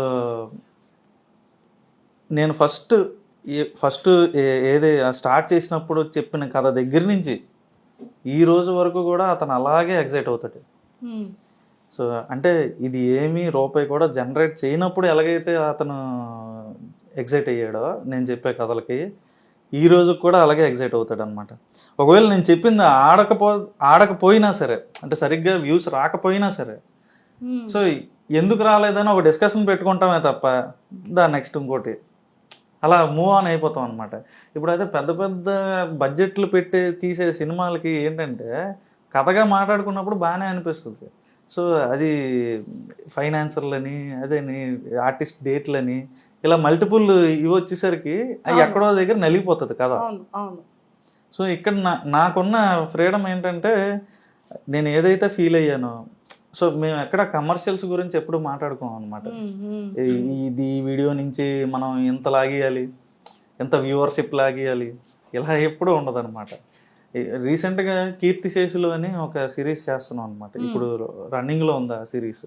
నేను ఫస్ట్ ఏది స్టార్ట్ చేసినప్పుడు చెప్పిన కథ దగ్గర నుంచి ఈ రోజు వరకు కూడా అతను అలాగే ఎగ్జైట్ అవుతాడు. సో అంటే ఇది ఏమీ రూపాయి కూడా జనరేట్ చేయనప్పుడు ఎలాగైతే అతను ఎగ్జైట్ అయ్యాడో నేను చెప్పే కథలకి, ఈ రోజు కూడా అలాగే ఎగ్జైట్ అవుతాడు అనమాట. ఒకవేళ నేను చెప్పింది ఆడకపోయినా సరే, అంటే సరిగ్గా వ్యూస్ రాకపోయినా సరే, సో ఎందుకు రాలేదని ఒక డిస్కషన్ పెట్టుకుంటామే తప్ప దాని నెక్స్ట్ ఇంకోటి అలా మూవ్ ఆన్ అయిపోతాం అనమాట. ఇప్పుడైతే పెద్ద పెద్ద బడ్జెట్లు పెట్టి తీసే సినిమాలకి ఏంటంటే కథగా మాట్లాడుకున్నప్పుడు బాగానే అనిపిస్తుంది. సో అది ఫైనాన్సర్లని, అదేని ఆర్టిస్ట్ డేట్లని, ఇలా మల్టిపుల్ ఇవి వచ్చేసరికి అది ఎక్కడో దగ్గర నలిగిపోతుంది కదా. సో ఇక్కడ నాకున్న ఫ్రీడమ్ ఏంటంటే నేను ఏదైతే ఫీల్ అయ్యానో, సో మేము ఎక్కడ కమర్షియల్స్ గురించి ఎప్పుడు మాట్లాడుకోం అనమాట. ఈ వీడియో నుంచి మనం ఎంత లాగేయాలి, ఎంత వ్యూవర్షిప్ లాగేయాలి, ఇలా ఎప్పుడూ ఉండదు అనమాట. రీసెంట్గా కీర్తిశేషులు అని ఒక సిరీస్ చేస్తున్నాం అనమాట. ఇప్పుడు రన్నింగ్లో ఉంది ఆ సిరీస్.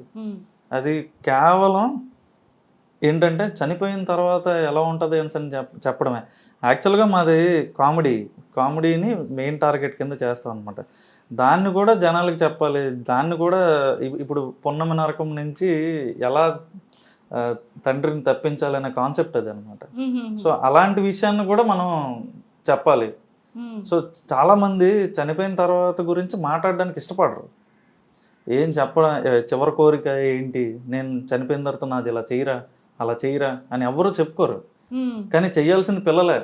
అది కేవలం ఏంటంటే చనిపోయిన తర్వాత ఎలా ఉంటుంది అని చెప్పడమే. యాక్చువల్గా మాది కామెడీని మెయిన్ టార్గెట్ కింద చేస్తాం అనమాట. దాన్ని కూడా జనాలకు చెప్పాలి. దాన్ని కూడా ఇప్పుడు పున్నమి నరకం నుంచి ఎలా తండ్రిని తప్పించాలనే కాన్సెప్ట్ అది అనమాట. సో అలాంటి విషయాన్ని కూడా మనం చెప్పాలి. సో చాలా మంది చనిపోయిన తర్వాత గురించి మాట్లాడడానికి ఇష్టపడరు. ఏం చెప్పడం, చివరి కోరిక ఏంటి, నేను చనిపోయిన తర్వాత నాది ఇలా చేయరా అలా చేయరా అని ఎవరు చెప్పుకోరు. కానీ చెయ్యాల్సింది పిల్లలే.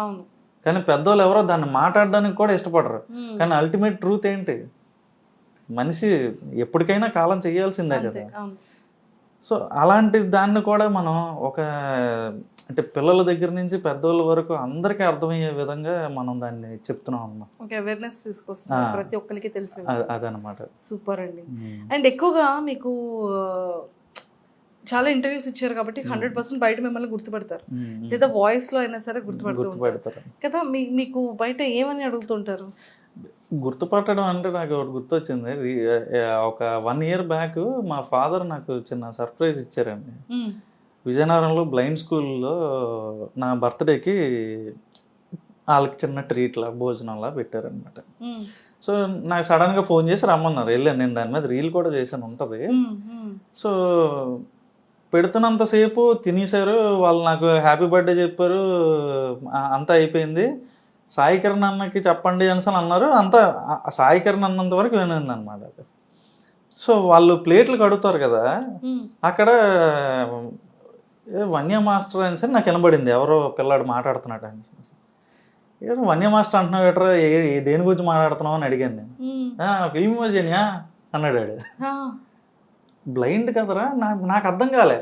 అవును. కానీ పెద్దోళ్ళు ఎవరో దాన్ని మాట్లాడడానికి కూడా ఇష్టపడరు. కానీ అల్టిమేట్ ట్రూత్ ఏంటి, మనిషి ఎప్పటికైనా కాలం చేయాల్సిందే కదా. సో అలాంటి దాన్ని కూడా మనం అంటే పిల్లల దగ్గర నుంచి పెద్దోళ్ళ వరకు అందరికీ అర్థమయ్యే విధంగా మనం దాన్ని చెప్తున్నాం అన్నమాట. అవేర్నెస్ తీసుకొస్తాం, ప్రతి ఒక్కరికి తెలిసి. అదనమాట. సూపర్ అండి. అండ్ ఎక్కువగా మీకు చాలా ఇంటర్వ్యూస్ ఇచ్చారు కాబట్టి 100% బయట మిమ్మల్ని గుర్తుపడతారు, లేదా వాయిస్ లో అయినా సరే గుర్తుపడతారు కదా. మీకు బయట ఏమని అడుగుతుంటారు? గుర్తుపట్టడం అంటే నాకు ఒకటి గుర్తొచ్చింది. ఒక 1 year బ్యాక్ మా ఫాదర్ నాకు చిన్న సర్ప్రైజ్ ఇచ్చారండి. విజయనగరంలో బ్లైండ్ స్కూల్లో నా బర్త్డేకి వాళ్ళకి చిన్న ట్రీట్లా భోజనంలా పెట్టారనమాట. సో నాకు సడన్గా ఫోన్ చేసి రమ్మన్నారు. వెళ్ళాను. నేను దాని మీద రీల్ కూడా చేశాను, ఉంటుంది. సో పెడుతున్నంతసేపు తినేశారు వాళ్ళు, నాకు హ్యాపీ బర్త్డే చెప్పారు, అంతా అయిపోయింది. సాయి కిరణ్ అన్నకి చెప్పండి అని అన్నారు. అంతా సాయి కిరణ్ అన్నంత వరకు వినండి అనమాట. సో వాళ్ళు ప్లేట్లు కడుగుతారు కదా, అక్కడ వన్య మాస్టర్ అని సరే నాకు వినబడింది. ఎవరో పిల్లాడు మాట్లాడుతున్నాడు అని. ఏదో వన్య మాస్టర్ అంటున్నావు ఎట్రా, దేని గురించి మాట్లాడుతున్నావు అని అడిగాను నేను. ఫిల్మ్ ఇమోజినియా అన్నాడు. బ్లైండ్ కదరా, నాకు అర్థం కాలే.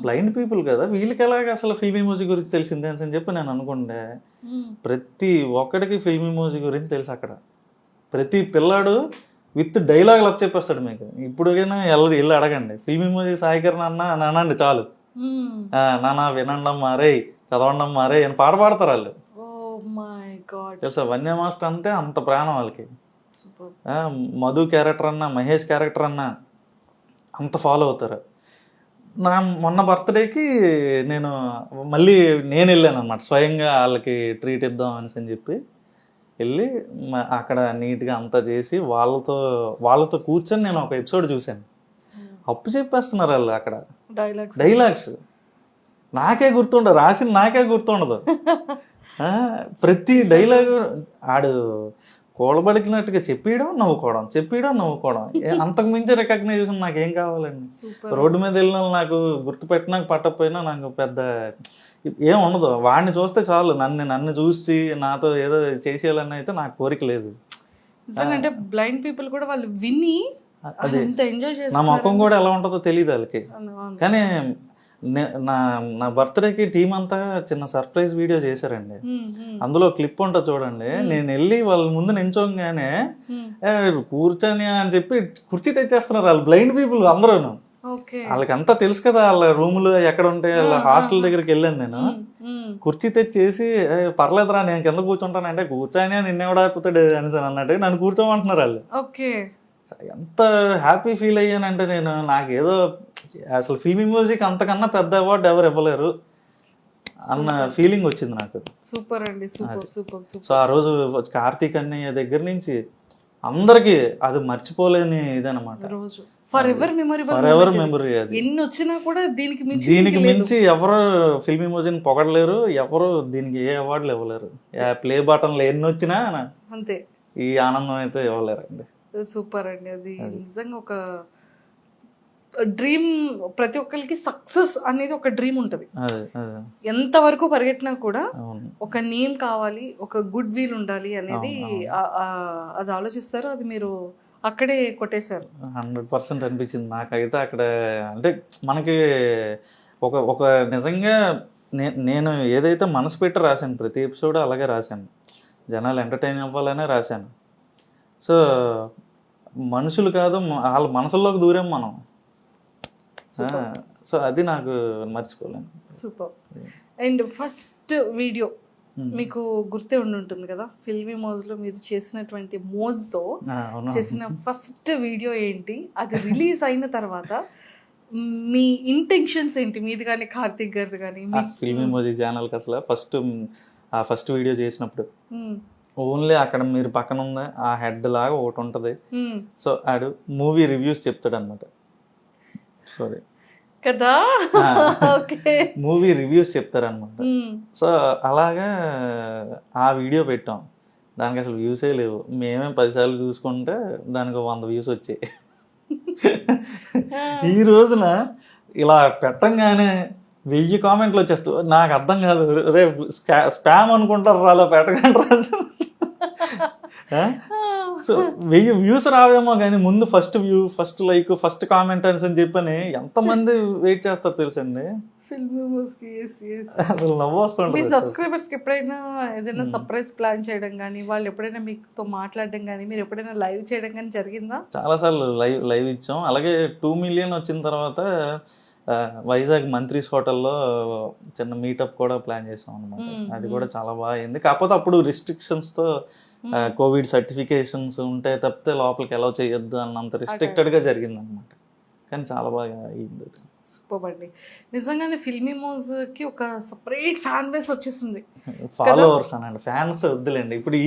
బ్లైండ్ పీపుల్ కదా, వీళ్ళకి ఎలాగ అసలు ఫిల్మ్ ఇమోజీ గురించి తెలిసిందే అని చెప్పి నేను అనుకుంటే, ప్రతి ఒక్కడికి ఫిల్మ్ ఇమోజీ గురించి తెలుసు. అక్కడ ప్రతి పిల్లాడు విత్ డైలాగ్ లవ్ చెప్పేస్తాడు మీకు. ఇప్పుడుకైనా వెళ్ళి అడగండి, ఫిల్మ్ ఇమోజీ సాయి కిరణ్ అన్న అనండి చాలు. నాన్న వినండం మారే, చదవండం మారే అని పాడతారు వాళ్ళు. తెలుసా, వన్య మాస్టర్ అంటే అంత ప్రాణం వాళ్ళకి. మధు క్యారెక్టర్ అన్నా, మహేష్ క్యారెక్టర్ అన్నా అంత ఫాలో అవుతారు. మొన్న బర్త్డేకి నేను వెళ్ళాను అనమాట. స్వయంగా వాళ్ళకి ట్రీట్ ఇద్దాం అని చెప్పి వెళ్ళి అక్కడ నీట్గా అంతా చేసి వాళ్ళతో కూర్చొని నేను ఒక ఎపిసోడ్ చూశాను. అప్పు చెప్పేస్తున్నారు వాళ్ళు అక్కడ డైలాగ్స్. నాకే గుర్తుండదు, రాసిన నాకే గుర్తుండదు. ప్రతి డైలాగు ఆడు కోడబడికినట్టుగా చెప్పేయడం నవ్వుకోవడం. అంతకు మించి రికగ్నైజేషన్ నాకేం కావాలండి. రోడ్డు మీద వెళ్ళిన నాకు గుర్తుపెట్టినా పట్టకపోయినా నాకు పెద్ద ఏం ఉండదు. వాడిని చూస్తే చాలు, నన్ను చూసి నాతో ఏదో చేసేయాలని అయితే నాకు కోరిక లేదు. అంటే బ్లైండ్ పీపుల్ కూడా వాళ్ళు విని అది నా ముఖం కూడా ఎలా ఉంటుందో తెలియదు వాళ్ళకి. కానీ నా బర్త్డేకి టీం అంతా చిన్న సర్ప్రైజ్ వీడియో చేశారండి. అందులో క్లిప్ ఉంటుంది చూడండి. నేను వెళ్ళి వాళ్ళ ముందు నించోగానే కూర్చొని అని చెప్పి కుర్చీ తెచ్చేస్తున్నారు వాళ్ళు. బ్లైండ్ పీపుల్ అందరూ. వాళ్ళకి అంతా తెలుసు కదా, వాళ్ళ రూములు ఎక్కడ ఉంటాయి. వాళ్ళ హాస్టల్ దగ్గరికి వెళ్ళాను నేను. కుర్చీ తెచ్చేసి పర్లేదురా నేను కింద కూర్చుంటాను అంటే, కూర్చొని నిన్నెవడాపోతాడు అని అన్నట్టు నన్ను కూర్చోమంటున్నారు వాళ్ళు. ఎంత హ్యాపీ ఫీల్ అయ్యానంటే నేను, నాకేదో అసలు ఫిల్మ్ ఇమోజీకి అంతకన్నా పెద్ద అవార్డు ఎవరు ఇవ్వలేరు అన్న ఫీలింగ్ వచ్చింది నాకు. సూపర్ అండి, సూపర్. సో ఆ రోజు కార్తీక్ అన్నయ్య దగ్గర నుంచి అందరికి అది మర్చిపోలేని ఇదనమాట. For ever memory. అది ఎన్ని వచ్చినా కూడా దీనికి మించి ఎవరు ఫిల్మ్ ఇమోజీని పొగడలేరు, ఎవరు దీనికి ఏ అవార్డులు ఇవ్వలేరు. ప్లే బటన్లు ఎన్ని వచ్చినా అంతే ఈ ఆనందం అయితే ఇవ్వలేరండి. సూపర్ అండి. అది నిజంగా ఒక డ్రీమ్. ప్రతి ఒక్కరికి సక్సెస్ అనేది ఒక డ్రీమ్ ఉంటుంది. ఎంత వరకు పరిగెట్టినా కూడా ఒక నేమ్ కావాలి, ఒక గుడ్ విల్ ఉండాలి అనేది అది ఆలోచిస్తారు. అది మీరు అక్కడే కొట్టేశారు. 100% అనిపించింది నాకైతే అక్కడ. అంటే మనకి ఒక నిజంగా నేను ఏదైతే మనసు పెట్టి రాశాను, ప్రతి ఎపిసోడ్ అలాగే రాశాను. జనాలు ఎంటర్టైన్ అవ్వాలనే రాశాను. సో మనుషులు కాదు, వాళ్ళ మనసుల్లోకి దూరాం మనం. సో అది నాకు మర్చిపోలేను. సూపర్. అండ్ ఫస్ట్ వీడియో మీకు గుర్తే ఉండుంటుంది కదా, ఫిల్మీ మోజ్లో మీరు చేసినటువంటి మోజ్తో అవును. చేసిన ఫస్ట్ వీడియో ఏంటి, అది రిలీజ్ అయిన తర్వాత మీ ఇంటెన్షన్స్ ఏంటి, మీది కానీ కార్తిక్ గారిది కానీ? ఫిల్మీ మోజీ ఛానల్కి అసలు ఫస్ట్ వీడియో చేసినప్పుడు ఓన్లీ అక్కడ మీరు పక్కన ఉన్న ఆ హెడ్ లాగా ఒకటి ఉంటుంది. సో ఆడు మూవీ రివ్యూస్ చెప్తాడు అనమాట. సారీ కదా, ఓకే, మూవీ రివ్యూస్ చెప్తారనమాట. సో అలాగా ఆ వీడియో పెట్టాం. దానికి అసలు వ్యూసే లేవు. మేమే 10 సార్లు చూసుకుంటే దానికి 100 వ్యూస్ వచ్చాయి. ఈ రోజున ఇలా పెట్టంగానే 1000 కామెంట్లు వచ్చేస్తూ నాకు అర్థం కాదు, రే స్పామ్ అనుకుంటారు అలా పెట్టకండి రాజు. సో 1000 వ్యూస్ రావేమో కానీ ముందు first view, first like, first comment అని చెప్పని ఎంతమంది వెయిట్ చేస్తారు తెలుసండి ఫిల్మీ మోజ్కి. అసలు నవ్వు మీ వస్తుంది. సబ్స్క్రైబర్స్కి ఎప్పుడైనా ఏదైనా సర్ప్రైజ్ ప్లాన్ చేయడం కానీ, వాళ్ళు ఎప్పుడైనా మీతో మాట్లాడడం కానీ, మీరు ఎప్పుడైనా లైవ్ చేయడం కానీ జరిగిందా? చాలాసార్లు లైవ్ ఇచ్చాం. అలాగే 2 మిలియన్ వచ్చిన తర్వాత వైజాగ్ మంత్రీస్ హోటల్లో చిన్న మీటప్ కూడా ప్లాన్ చేసాం అనమాట. అది కూడా చాలా బాగా అయింది. కాకపోతే అప్పుడు రిస్ట్రిక్షన్స్తో కోవిడ్ సర్టిఫికేషన్స్ ఉంటే తప్పితే లోపలికి అలౌ చేయొద్దు అన్నంత రిస్ట్రిక్టెడ్గా జరిగింది అనమాట. కానీ చాలా బాగా అయింది. సూపర్ అండి. నిజంగానే ఫిల్మీ మోజ్కి ఒక సపరేట్ ఫ్యాన్ బేస్ వచ్చేసింది. ఫాలోవర్స్ అనండి, ఫ్యాన్స్ వద్దులేండి. ఇప్పుడు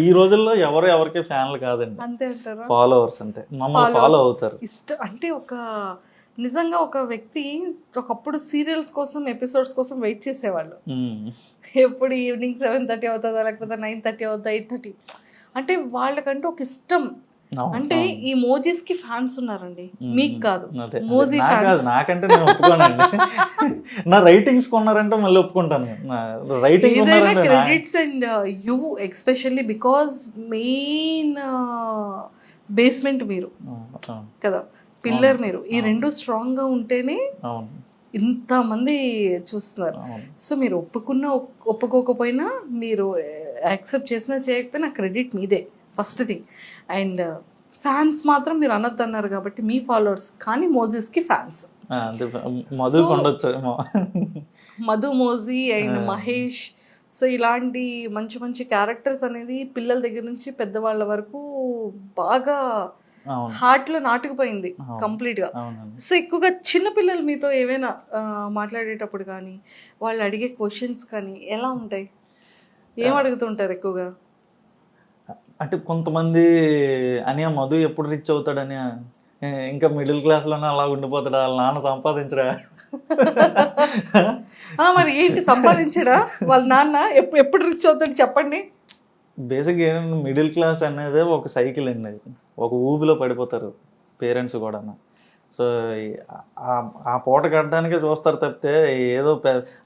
ఈ రోజుల్లో ఎవరికి ఫ్యాన్లు కాదండి, అంతే అంటారా? ఫాలోవర్స్ అంతే, మమ్మల్ని ఫాలో అవుతారు. ఇష్టం అంటే నిజంగా ఒక వ్యక్తి ఒకప్పుడు సీరియల్స్ కోసం, ఎపిసోడ్స్ కోసం వెయిట్ చేసేవాళ్ళు. ఎప్పుడు ఈవినింగ్ 7:30 అవుతుందా, లేకపోతే 9:30 అవుతుందా, 8:30. అంటే వాళ్ళకంటూ ఒక ఇష్టం. అంటే ఈ మోజీస్ కి ఫ్యాన్స్ ఉన్నారండి, మీకు కాదు. మోజీ ఫ్యాన్స్ నాకంటే నేను ఒప్పుకోనండి. నా రైటింగ్స్ కొన్నారంటే మళ్ళీ ఒప్పుకుంటాను. Writing credits and you especially because main basement మీరు కదా, పిల్లర్ మీరు. ఈ రెండు స్ట్రాంగ్ గా ఉంటేనే ఇంతమంది చూస్తున్నారు. సో మీరు ఒప్పుకోకపోయినా, మీరు యాక్సెప్ట్ చేసినా చేయకపోయినా క్రెడిట్ మీదే ఫస్ట్ థింగ్. అండ్ ఫ్యాన్స్ మాత్రం మీరు అనొద్దు అన్నారు కాబట్టి మీ ఫాలోవర్స్, కానీ మోజీస్కి fans. Madhu Moji and Mahesh. So ఇలాంటి మంచి మంచి క్యారెక్టర్స్ అనేది పిల్లల దగ్గర నుంచి పెద్దవాళ్ళ వరకు బాగా హార్ట్ లో నాటుకుపోయింది కంప్లీట్ గా. సో ఎక్కువగా చిన్నపిల్లలు మీతో ఏమైనా మాట్లాడేటప్పుడు కానీ, వాళ్ళు అడిగే క్వశ్చన్స్ కానీ ఎలా ఉంటాయి, ఏం అడుగుతుంటారు ఎక్కువగా? అంటే కొంతమంది అని మధు ఎప్పుడు రిచ్ అవుతాడని, ఇంకా మిడిల్ క్లాస్ లోనే అలా ఉండిపోతాడా, వాళ్ళ నాన్న సంపాదించడా? మరి ఏంటి సంపాదించడా వాళ్ళ నాన్న? ఎప్పుడు రిచ్ అవుతాడు చెప్పండి. బేసిక్ ఏంటంటే మిడిల్ క్లాస్ అనేది ఒక సైకిల్ అండి, ఒక ఊబిలో పడిపోతారు పేరెంట్స్ కూడా. సో ఆ పూట కట్టడానికే చూస్తారు తప్పితే ఏదో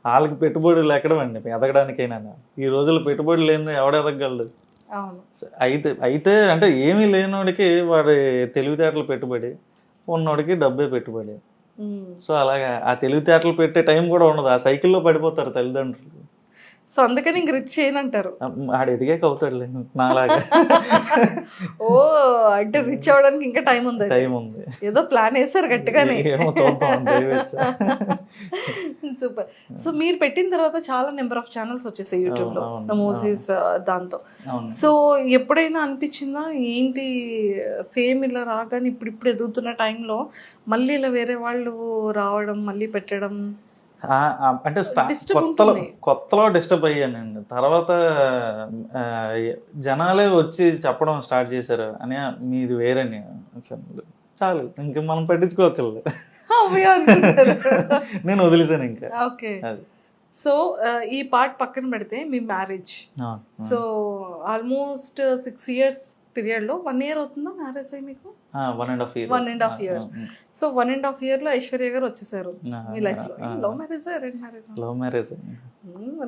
వాళ్ళకి పెట్టుబడులు ఎక్కడమండి ఎదగడానికైనా. ఈ రోజుల్లో పెట్టుబడులు లేని ఎవడ ఎదగలడు. అయితే అంటే ఏమీ లేనోడికి వాడి తెలివితేటలు పెట్టుబడి, ఉన్నోడికి డబ్బే పెట్టుబడి. సో అలాగా ఆ తెలివితేటలు పెట్టే టైం కూడా ఉండదు, ఆ సైకిల్లో పడిపోతారు తల్లిదండ్రులు. సో అందుకని ఇంక రిచ్ చేయనంటారు. ఆడు ఎదిగాక అవుతాడు నాలాగా. ఓ అంటే రిచ్ అవ్వడానికి ఇంకా టైం ఉంది. ఏదో ప్లాన్ వేసారు గట్టిగానే. సూపర్. సో మీరు పెట్టిన తర్వాత చాలా నెంబర్ ఆఫ్ ఛానల్స్ వచ్చేసాయి యూట్యూబ్ లో, మోజీస్ దాంతో. సో ఎప్పుడైనా అనిపించిందా ఏంటి ఫేమ్ ఇలా రాగానే ఇప్పుడు ఎదుగుతున్న టైంలో మళ్ళీ ఇలా వేరే వాళ్ళు రావడం, మళ్ళీ పెట్టడం? అంటే కొత్తలో డిస్టర్బ్ అయ్యానండి. తర్వాత జనాలే వచ్చి చెప్పడం స్టార్ట్ చేశారు అని, మీది వేరని. చాలు ఇంకా మనం పట్టించుకోకర్లేదు, నేను వదిలేసాను ఇంకా. ఓకే. సో ఈ పార్ట్ పక్కన పెడితే మీ marriage, so almost 6 years period లో 1 year అవుతుందా మ్యారేజ్ అయ్యి మీకు? 1.5 years. సో 1.5 year లో ఐశ్వర్య గారు వచ్చేసారు మీ లైఫ్ లో. Love marriage, arrange marriage? Love marriage.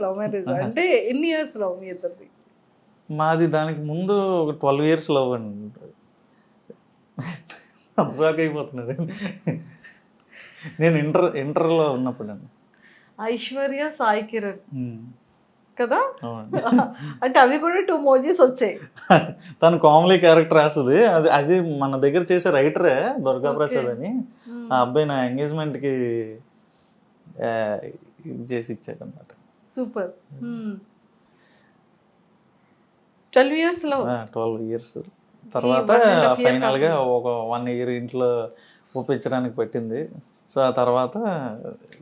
Love marriage అంటే ఎన్ని ఇయర్స్ లవ్ మీ ఇద్దరిది? మాది దానికి ముందు 12 years లవ్ అండి. షాక్ అయిపోతున్నది. నేను ఇంటర్లో ఉన్నప్పుడు అండి. ఐశ్వర్య, సాయి కిరణ్ కదా, అంటే అవి కూడా 2 మోజీస్ వచ్చాయి. తను కామెడీ క్యారెక్టర్ రాస్తుంది. అది మన దగ్గర చేసే రైటరే దుర్గా ప్రసాద్ అని. ఆ అబ్బాయి నా ఎంగేజ్మెంట్ కి ఇది చేసి ఇచ్చాడు అన్నమాట. సూపర్. 12 years లో 12 years. తర్వాత 1.5 year ఫైనల్గా ఒక 1 year ఇంట్లో ఒప్పించడానికి పట్టింది. సో ఆ తర్వాత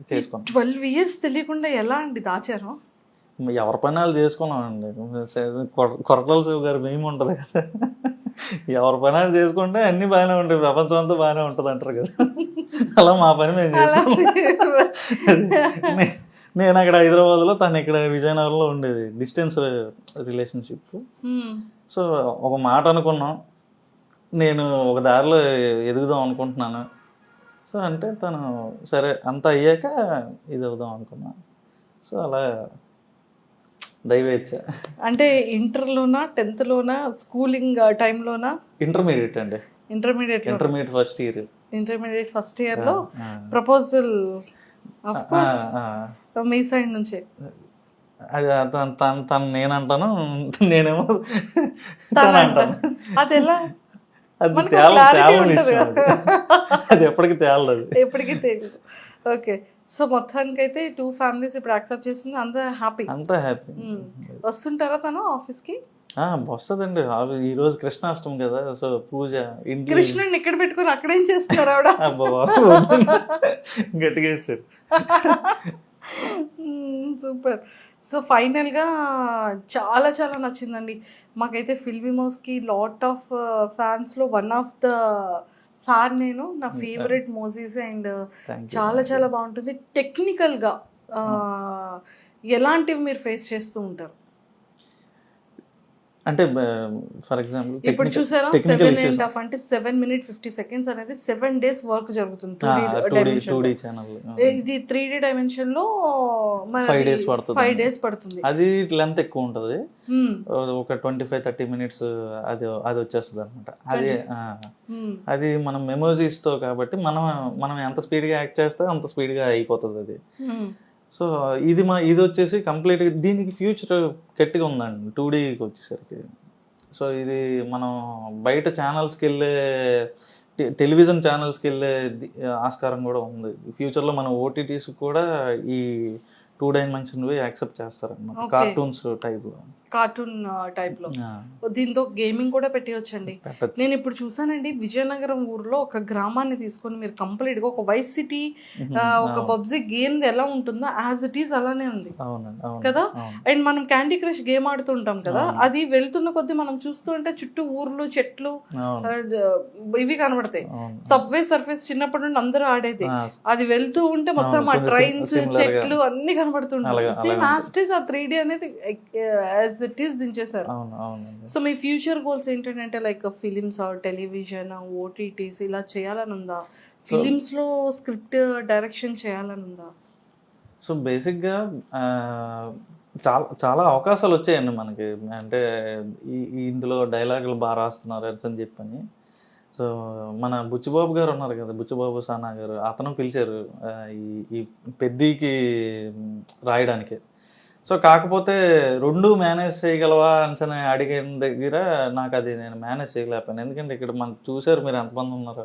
చేసుకున్నాం. 12 years తెలియకుండా ఎలా అండి దాచారు? ఎవరి పని వాళ్ళు చేసుకున్నామండి. కొరటాల శివ గారు మేము ఉంటుంది కదా, ఎవరి పని వాళ్ళు చేసుకుంటే అన్ని బాగానే ఉంటాయి, ప్రపంచం అంతా బాగానే ఉంటుంది అంటారు కదా, అలా మా పని మేము చేసుకున్నాం. నేను అక్కడ హైదరాబాద్లో, తను ఇక్కడ విజయనగరంలో ఉండేది. Distance relationship. సో ఒక మాట అనుకున్నాం, నేను ఒక దారిలో ఎదుగుదాం అనుకుంటున్నాను. సో అంటే తను సరే అంతా అయ్యాక ఇది అవుదాం అనుకున్నా. సో అలా దైవేచ్ఛ. అంటే ఇంటర్లోనా 10th లోనా స్కూలింగ్ టైంలోనా? ఇంటర్మీడియట్ అండి. Intermediate first year. Intermediate first year లో ప్రపోజల్ ఆఫ్ కోర్స్ మీ సైడ్ నుంచే. అది తను నేనంటాను, నేనేమో తను అంటాను. అది ఎలా? అది మనకు తేలని clarity ఉంటది విషయం కదా. అది ఎప్పటికీ తేలదు. ఎప్పటికీ తెలియదు. ఓకే, సో మొత్తానికైతే 2 families ఇప్పుడు యాక్సెప్ట్ చేస్తుంది, అంతా హ్యాపీ. అంతా హ్యాపీ. వస్తుంటారా తను ఆఫీస్కి? వస్తుందండి. ఈ రోజు కృష్ణాష్టమి కదా, సో పూజ ఇంటి కృష్ణుడిని ఇక్కడ పెట్టుకుని అక్కడేం చేస్తున్నారు ఆవిడ? గట్టిగా వేస్తారు. సూపర్. సో ఫైనల్గా చాలా చాలా నచ్చిందండి మాకైతే. ఫిల్మీ మోస్కి లాట్ ఆఫ్ ఫ్యాన్స్లో వన్ ఆఫ్ ద ఫ్యాన్ నేను. నా ఫేవరెట్ మోసీస్. అండ్ చాలా చాలా బాగుంటుంది. టెక్నికల్గా ఎలాంటివి మీరు ఫేస్ చేస్తూ ఉంటారు? అంటే ఫర్ ఎగ్జాంపుల్ ఇప్పుడు చూసారా 7.5 అంటే 7 minutes 50 seconds అనేది 7 days వర్క్ జరుగుతుంది 2D ఛానల్. ఇది 3D డైమెన్షన్ లో 5 days పడుతుంది. అది లెంత్ ఎక్కువ ఉంటుంది, ఒక 25-30 minutes అది వచ్చేస్తుంది అనమాట. అది మనం మెమోరీస్ తో కాబట్టి మనం ఎంత స్పీడ్ గా యాక్ట్ చేస్తే అంత స్పీడ్ గా అయిపోతుంది అది. సో ఇది వచ్చేసి కంప్లీట్గా దీనికి ఫ్యూచర్ గట్టిగా ఉందండి 2Dకి వచ్చేసరికి. సో ఇది మనం బయట ఛానల్స్కి వెళ్ళే టెలివిజన్ ఛానల్స్కి వెళ్ళే ఆస్కారం కూడా ఉంది. ఫ్యూచర్లో మన ఓటీటీస్ కూడా ఈ 2 dimension యాక్సెప్ట్ చేస్తారన్నమాట. కార్టూన్ టైప్లో దీంతో గేమింగ్ కూడా పెట్టవచ్చండి. నేను ఇప్పుడు చూసానండి విజయనగరం ఊర్లో ఒక గ్రామాన్ని తీసుకొని మీరు కంప్లీట్గా ఒక వైస్ సిటీ ఒక పబ్జీ గేమ్ ఎలా ఉంటుందో యాజ్ ఇట్ ఈస్ అలానే ఉంది కదా. అండ్ మనం క్యాండీ క్రష్ గేమ్ ఆడుతుంటాం కదా, అది వెళ్తున్న కొద్దీ మనం చూస్తుంటే చుట్టూ ఊర్లు చెట్లు ఇవి కనబడతాయి. సబ్వే సర్ఫేస్ చిన్నప్పటి నుండి అందరూ ఆడేది, అది వెళ్తూ ఉంటే మొత్తం ఆ ట్రైన్స్ చెట్లు అన్ని కనబడుతుంటాయి. సేమ్ యాజ్ ఇట్ ఈస్ ఆ 3D అనేది యాజ్ ఇట్ ఈస్ దించేశారు. సో మీ ఫ్యూచర్ గోల్స్ ఏంటంటే లైక్ ఫిలిమ్స్ టెలివిజన్ ఓటీటీస్ ఇలా చేయాలని ఉందా? ఫిలిమ్స్ లో స్క్రిప్ట్ డైరెక్షన్ చేయాలని ఉందా? సో బేసిక్గా చాలా అవకాశాలు వచ్చాయండి మనకి. అంటే ఇందులో డైలాగులు బాగా రాస్తున్నారు అని చెప్పని. సో మన బుచ్చిబాబు గారు ఉన్నారు కదా, బుచ్చిబాబు సానా గారు, అతను పిలిచారు ఈ పెద్దీకి రాయడానికి. సో కాకపోతే 2 మేనేజ్ చేయగలవా అని అడిగిన దగ్గర నాకు అది నేను మేనేజ్ చేయలేకపోయాను. ఎందుకంటే ఇక్కడ మనం చూసారు మీరు ఎంతమంది ఉన్నారు,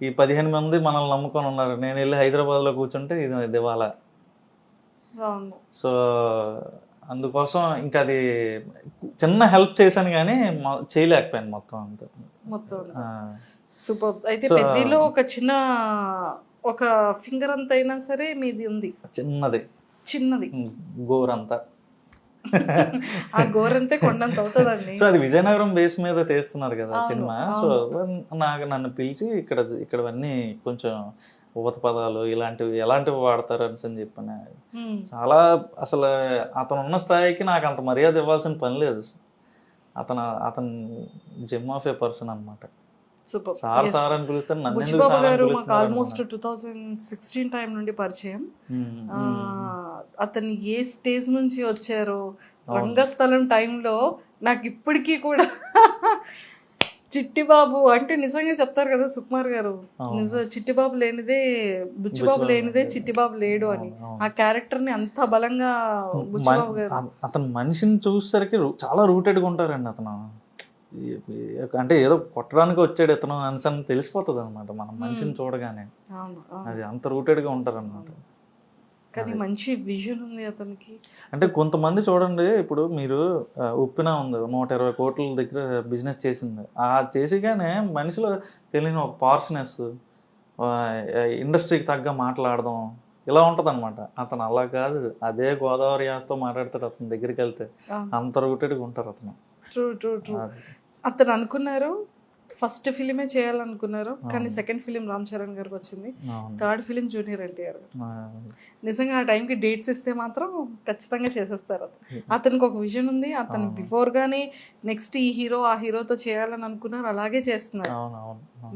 ఈ 15 మంది మనల్ని నమ్ముకొని ఉన్నారు. నేను వెళ్ళి హైదరాబాద్లో కూర్చుంటే ఇది దివాలా. సో అందుకోసం ఇంకా అది చిన్న హెల్ప్ చేశాను కానీ చేయలేకపోయాను మొత్తం అంతా. సూపర్. అయితే పెద్దలో ఒక చిన్న ఒక ఫింగర్ అంత అయినా సరే మీది ఉంది, చిన్నది గోరంతా. ఆ గోరంతే కొండంత అవుతుందండి. సో అది విజయనగరం బేస్ మీద తీస్తున్నారు కదా సినిమా. సో నన్ను పిలిచి ఇక్కడవన్నీ కొంచెం ఊత పదాలు ఎలాంటివి వాడతారు అని చెప్పాను. చాలా అసలు అతను ఉన్న స్థాయికి నాకు అంత మర్యాద ఇవ్వాల్సిన పని లేదు. అతను జెమ్ ఆఫ్ ఏ పర్సన్ అనమాట. సార్ అని పిలుస్తారు. బుచ్చిబాబు గారు మాకు ఆల్మోస్ట్ 2016 టైం నుండి పరిచయం. అతను ఏ స్టేజ్ నుంచి వచ్చారో రంగస్థలం టైంలో నాకు ఇప్పటికీ కూడా చిట్టిబాబు అంటే నిజంగా చెప్తారు కదా సుకుమార్ గారు, చిట్టిబాబు లేనిదే బుచ్చిబాబు లేనిదే చిట్టిబాబు లేడు అని. ఆ క్యారెక్టర్ ని అంత బలంగా బుచ్చిబాబు గారు. అతను మనిషిని చూసేసరికి చాలా రూటెడ్గా ఉంటారండి. అతను అంటే ఏదో కొట్టడానికి వచ్చాడు ఇతను అని తెలిసిపోతుంది అనమాట మనం మనిషిని చూడగానే. అది అంత రూటెడ్గా ఉంటారు అనమాట. కానీ మంచి విజన్ ఉంది అతనికి. అంటే కొంతమంది చూడండి, ఇప్పుడు మీరు ఉప్పిన ఉంది 120 కోట్ల దగ్గర బిజినెస్ చేసింది, ఆ చేసిగానే మనిషిలో తెలియని ఒక పార్ష్నెస్, ఇండస్ట్రీకి తగ్గ మాట్లాడదాం ఇలా ఉంటుంది అనమాట. అతను అలా కాదు, అదే గోదావరి యాసతో మాట్లాడతాడు. అతని దగ్గరికి వెళ్తే అంత రూటెడ్గా ఉంటారు అతను. True true true. అతను అనుకున్నారు ఫస్ట్ ఫిలిమే చేయాలనుకున్నారు, కానీ సెకండ్ ఫిలిం రామ్ చరణ్ గారికి వచ్చింది, థర్డ్ ఫిలిం జూనియర్ ఎన్టీఆర్ గారు. నిజంగా ఆ టైంకి డేట్స్ ఇస్తే మాత్రం ఖచ్చితంగా చేసేస్తారు. అతనికి ఒక విజన్ ఉంది. అతను బిఫోర్ గానే నెక్స్ట్ ఈ హీరో ఆ హీరోతో చేయాలని అనుకున్నారు, అలాగే చేస్తున్నారు.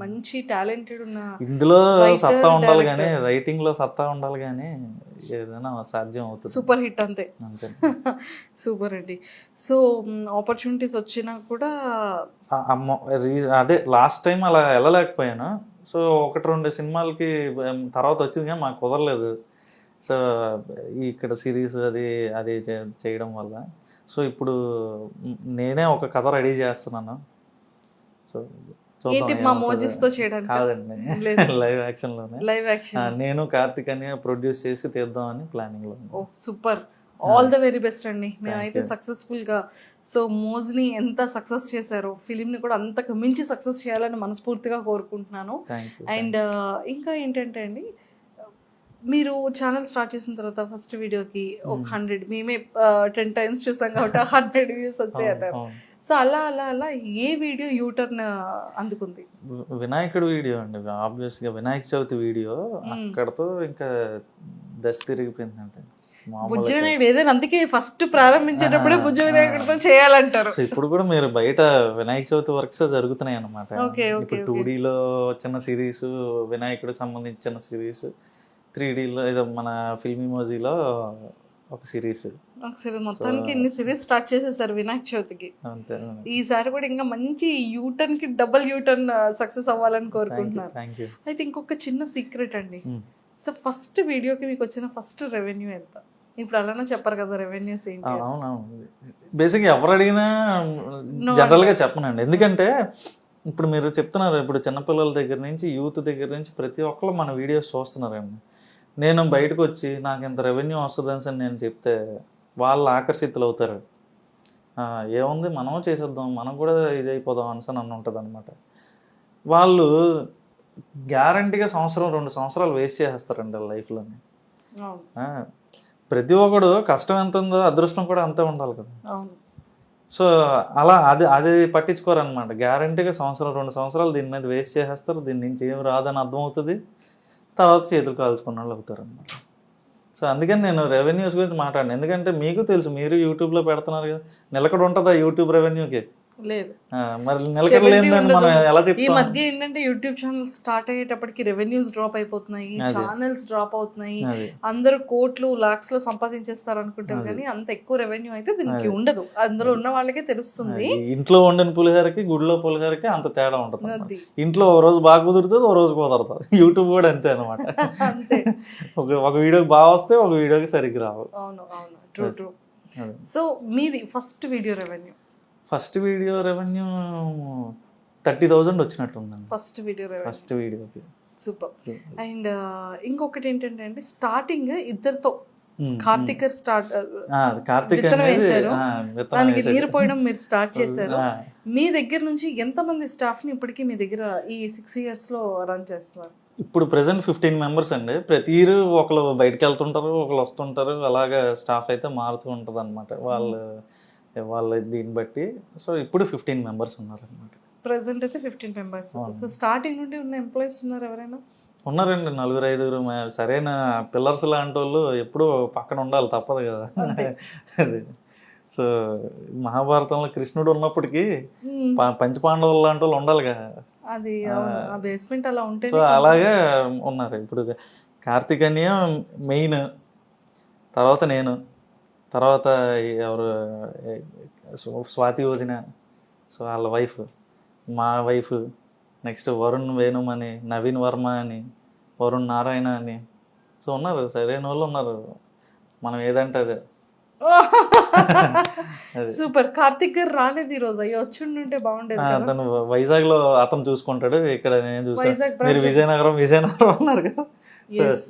మంచి టాలెంటెడ్ ఉన్న ఇందులో సత్తా ఉండాలి కానీ, రైటింగ్ లో సత్తా ఉండాలి కానీ ఏదైనా సాధ్యం అవుతుంది. సూపర్ హిట్ అంతే. సూపర్ అండి. సో ఆపర్చునిటీస్ వచ్చినా కూడా అదే లాస్ట్ టైం అలా వెళ్ళలేకపోయాను. సో 1-2 సినిమాలకి తర్వాత వచ్చింది కానీ మాకు కుదరలేదు. సో ఇక్కడ సిరీస్ అది చేయడం వల్ల సో ఇప్పుడు నేనే ఒక కథ రెడీ చేస్తున్నాను. సో ఏంటి మా మోజిస్తో చేయడానికి? కాదండి, లైవ్ యాక్షన్ లోనే. లైవ్ యాక్షన్ నేను కార్తిక్ అని ప్రొడ్యూస్ చేసి తీద్దామని ప్లానింగ్ లో. ఓ super, all the very best అండి. మేమైతే సక్సెస్ఫుల్ గా సో మోజ్ని ఎంత సక్సెస్ చేశారో ఫిలింని కూడా అంతకు మించి సక్సెస్ చేయాలని మనస్ఫూర్తిగా కోరుకుంటున్నాను. అండ్ ఇంకా ఏంటంటే అండి, మీరు ఛానల్ స్టార్ట్ చేసిన తర్వాత ఫస్ట్ వీడియోకి ఒక 100, మేమే 10 times చూసాం కాబట్టి 100 views వచ్చాయి అన్నారు. సో అలా అలా అలా ఏ వీడియో యూటర్న్ అందుకుంది? వినాయకుడు వీడియో అండి. ఆబ్వియస్ గా వినాయక చవితి వీడియో అక్కడతో ఇంకా దశ తిరిగిపోయింది. అంటే బుజ్జి వినాయకుడు ఏదైనా అందుకే ఫస్ట్ ప్రారంభించేటప్పుడే బుజ్జి వినాయకుడితో చేయాలంటారు. సో ఇప్పుడు కూడా మీరు బయట వినాయక చవితి వర్క్స్ జరుగుతున్నాయి అన్నమాట. ఇప్పుడు 2Dలో చిన్న సిరీస్, వినాయకుడికి సంబంధించిన సిరీస్, 3Dలో ఏదో మన ఫిల్మ్ ఇమోజీలో ఒక సిరీస్. మొత్తానికి ఇన్ని సిరీస్ స్టార్ట్ చేసేసారు వినాయక చవితికి. ఈసారి కూడా ఇంకా మంచి యూటర్న్ కి డబుల్ యూటర్న్ సక్సెస్ అవ్వాలని కోరుకుంటున్నాను. అయితే ఇంకొక చిన్న సీక్రెట్ అండి. సో ఫస్ట్ వీడియోకి మీకు వచ్చిన ఫస్ట్ రెవెన్యూ ఎంత? ఇప్పుడు అలానే చెప్పరు కదా రెవెన్యూస్ ఏంటి? అవునవును, బేసిక్ ఎవరు అడిగినా జనరల్ గా చెప్పనండి. ఎందుకంటే ఇప్పుడు మీరు చెప్తున్నారు, ఇప్పుడు చిన్నపిల్లల దగ్గర నుంచి యూత్ దగ్గర నుంచి ప్రతి ఒక్కరు మన వీడియోస్ చూస్తున్నారండి. నేను బయటకు వచ్చి నాకు ఇంత రెవెన్యూ వస్తుందని నేను చెప్తే వాళ్ళు ఆకర్షితులు అవుతారు. ఏముంది మనం చేసేద్దాం, మనం కూడా ఇది అయిపోదాం అని నన్ను ఉంటుంది అనమాట. వాళ్ళు గ్యారంటీగా 1-2 సంవత్సరాలు వేస్ట్ చేసేస్తారండి వాళ్ళ లైఫ్లోని. ప్రతి ఒక్కడు కష్టం ఎంత ఉందో అదృష్టం కూడా అంతే ఉండాలి కదా. సో అలా అది పట్టించుకోరనమాట. గ్యారంటీగా 1-2 సంవత్సరాలు దీని మీద వేస్ట్ చేసేస్తారు. దీని నుంచి ఏం రాదని అర్థమవుతుంది, తర్వాత చేతులు కాల్చుకున్న వాళ్ళు అవుతారు అన్నమాట. సో అందుకని నేను రెవెన్యూస్ గురించి మాట్లాడాను. ఎందుకంటే మీకు తెలుసు, మీరు యూట్యూబ్లో పెడుతున్నారు కదా, నిలకడ ఉంటుందా యూట్యూబ్ రెవెన్యూకి? లేదు. మరి నిలకడలేదని మనం ఎలా చెప్తాం? ఈ మధ్య ఏంటంటే యూట్యూబ్ ఛానల్ స్టార్ట్ అయ్యేటప్పటికి రెవెన్యూస్ డ్రాప్ అయిపోతున్నాయి, ఛానల్స్ డ్రాప్ అవుతున్నాయి, అందరూ కోట్లు లాక్స్ లో సంపాదించేస్తారు అనుకుంటారు, కానీ అంత ఎక్కువ రెవెన్యూ అయితే దీనికి ఉండదు. అందులో ఉన్న వాళ్ళకే తెలుస్తుంది. ఇంట్లో వండిన పులిహోరకి గుడిలో పులిహోరకి అంత తేడా ఉంటుంది. ఇంట్లో ఓ రోజు బాగా కుదురుతుంది, ఓ రోజు కుదరదు. యూట్యూబ్ కూడా అంతే అనమాట. ఒక వీడియోకి బాగా వస్తే ఒక వీడియోకి సరిగ్గా రావు. అవును అవును, ట్రూ ట్రూ. సో మీది first video revenue? First video revenue 30,000 వచ్చినట్టు ఉందండి. ఫస్ట్ వీడియోకి. సూపర్. అండ్ ఇంకొకటి ఏంటంటే అండి, స్టార్టింగ్ ఇద్దరితో కార్తిక్ వేశారు, దానికి నీరు పోయడం మీరు స్టార్ట్ చేశారు. మీ దగ్గర నుంచి ఎంతమంది స్టాఫ్ ని ఇప్పటికీ మీ దగ్గర ఈ 6 years లో రన్ చేస్తున్నారు? ఇప్పుడు ప్రెసెంట్ 15 members అండి. ప్రతి ఇయర్ ఒకళ్ళు బయటకు వెళ్తుంటారు, ఒకళ్ళు వస్తుంటారు, అలాగా స్టాఫ్ అయితే మారుతూ ఉంటుంది అనమాట వాళ్ళ దీన్ని బట్టి. సో ఇప్పుడు 15 members ఉన్నారు అనమాట. ప్రెసెంట్ అయితే 15 members. సో స్టార్టింగ్ నుండి ఉన్న ఎంప్లాయీస్ ఉన్నారు ఎవరైనా? ఉన్నారండి, 4-5. సరైన పిల్లర్స్ లాంటి వాళ్ళు ఎప్పుడూ పక్కన ఉండాలి, తప్పదు కదా. అది సో మహాభారతంలో కృష్ణుడు ఉన్నప్పటికీ పంచపాండవులు లాంటి వాళ్ళు ఉండాలి కదా, అది బేస్మెంట్ అలా ఉంటే. సో అలాగే ఉన్నారు. ఇప్పుడు కార్తిక్ అని మెయిన్, తర్వాత నేను, తర్వాత ఎవరు స్వాతి వదిన, సో వాళ్ళ వైఫ్, మా వైఫ్, నెక్స్ట్ వరుణ్ వేణుమ్ అని, నవీన్ వర్మ అని, వరుణ్ నారాయణ అని. సో ఉన్నారు, సరైన వాళ్ళు ఉన్నారు. మనం ఏదంటే అదే. సూపర్. కార్తిక్ గారు రాలేదు ఈ రోజు, అయ్యో వచ్చి ఉంటే బాగుండేది. అతను వైజాగ్ లో అతను చూసుకుంటాడు, ఇక్కడ నేను చూసాను. మీరు విజయనగరం అన్నారు కదా, ఎస్.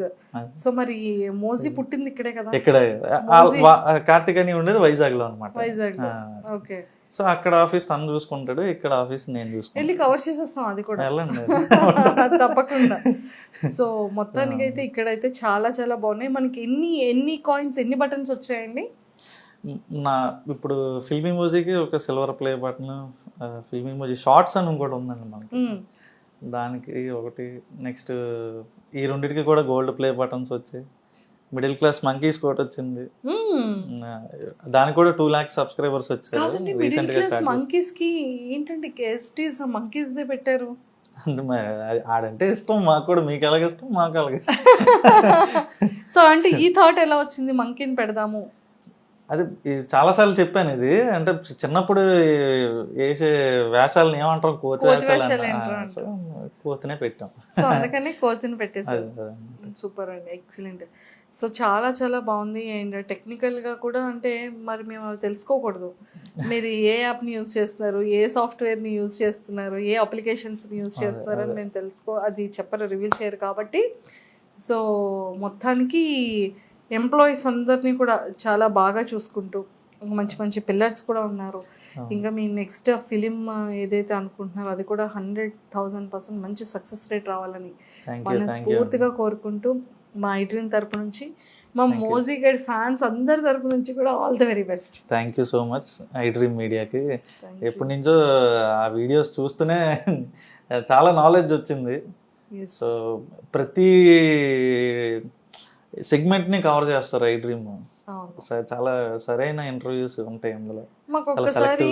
సో మరి మోజీ పుట్టింది ఇక్కడే కదా, ఇక్కడ మోజీ. కార్తిక్ అని ఉండేది వైజాగ్ లో అనమాట. వైజాగ్. ఓకే. సో అక్కడ ఆఫీస్ తను చూసుకుంటాడు, ఇక్కడ ఆఫీస్ నేను చూసుకుంటాను. వెళ్ళి కవర్ చేసేస్తాం అది కూడా. వెళ్ళండి. తప్పకుండా. సో మొత్తానికి అయితే ఇక్కడైతే చాలా చాలా బాగున్నాయి. మనకి ఎన్ని కాయిన్స్, ఎన్ని బటన్స్ వచ్చాయండి? నా ఇప్పుడు ఫిల్మీ మ్యూజిక్ ఒక silver play button, filmy music shorts అని ఇంకోటి ఉందండి మనకి, దానికి ఒకటి. నెక్స్ట్ ఈ రెండింటికి కూడా గోల్డ్ ప్లే బటన్స్ వచ్చాయి. మిడిల్ క్లాస్ మంకీస్ కోట్ వచ్చింది, దానికి కూడా 2 lakhs సబ్స్క్రైబర్స్ వచ్చారు. కాదండి, మిడిల్ క్లాస్ మంకీస్ కి ఏంటంటే కేస్టీస్ మంకీస్ దే పెట్టారు. ఆడంటే ఇష్టం మాకు కూడా, మీకు ఎలాగ ఇష్టం మాకు అలాగే ఇష్టం. సో అంటే ఈ థాట్ ఎలా వచ్చింది మంకీని పెడదాము? అది చాలాసార్లు చెప్పాను. ఇది అంటే చిన్నప్పుడు వేసే వేషాలను ఏమంటాం, కోతి వేషాలు, కోతినే పెట్టాం. సో అందుకని కోతిని పెట్టేసారు. సూపర్ అండి, ఎక్సలెంట్. సో చాలా చాలా బాగుంది. అండ్ టెక్నికల్గా కూడా అంటే మరి మేము అవి తెలుసుకోకూడదు, మీరు ఏ యాప్ని యూజ్ చేస్తున్నారు, ఏ సాఫ్ట్వేర్ని యూజ్ చేస్తున్నారు, ఏ అప్లికేషన్స్ని యూజ్ చేస్తున్నారు అని మేము అది చెప్పరు, రివీల్ చేయరు కాబట్టి. సో మొత్తానికి ఎంప్లాయీస్ అందరినీ కూడా చాలా బాగా చూసుకుంటూ మంచి మంచి పిల్లర్స్ కూడా ఉన్నారు. ఇంకా మీ నెక్స్ట్ ఫిలిం ఏదైతే అనుకుంటున్నారో అది కూడా 100,000% మంచి సక్సెస్ రేట్ రావాలని మనస్ఫూర్తిగా కోరుకుంటూ మా ఐడ్రీమ్ తరపు నుంచి, మా మోజీ గైడ్ ఫ్యాన్స్ అందరి తరపు నుంచి కూడా all the very best. Thank you so much iDream మీడియాకి. ఎప్పటి నుంచో ఆ వీడియోస్ చూస్తూనే చాలా నాలెడ్జ్ వచ్చింది. సో ప్రతి సెగ్మెంట్ని కవర్ చేస్తారు ఐడ్రీమ్. చాలా సరైన ఇంటర్వ్యూస్ ఉంటాయి అందులో. మాకు ఒక్కసారి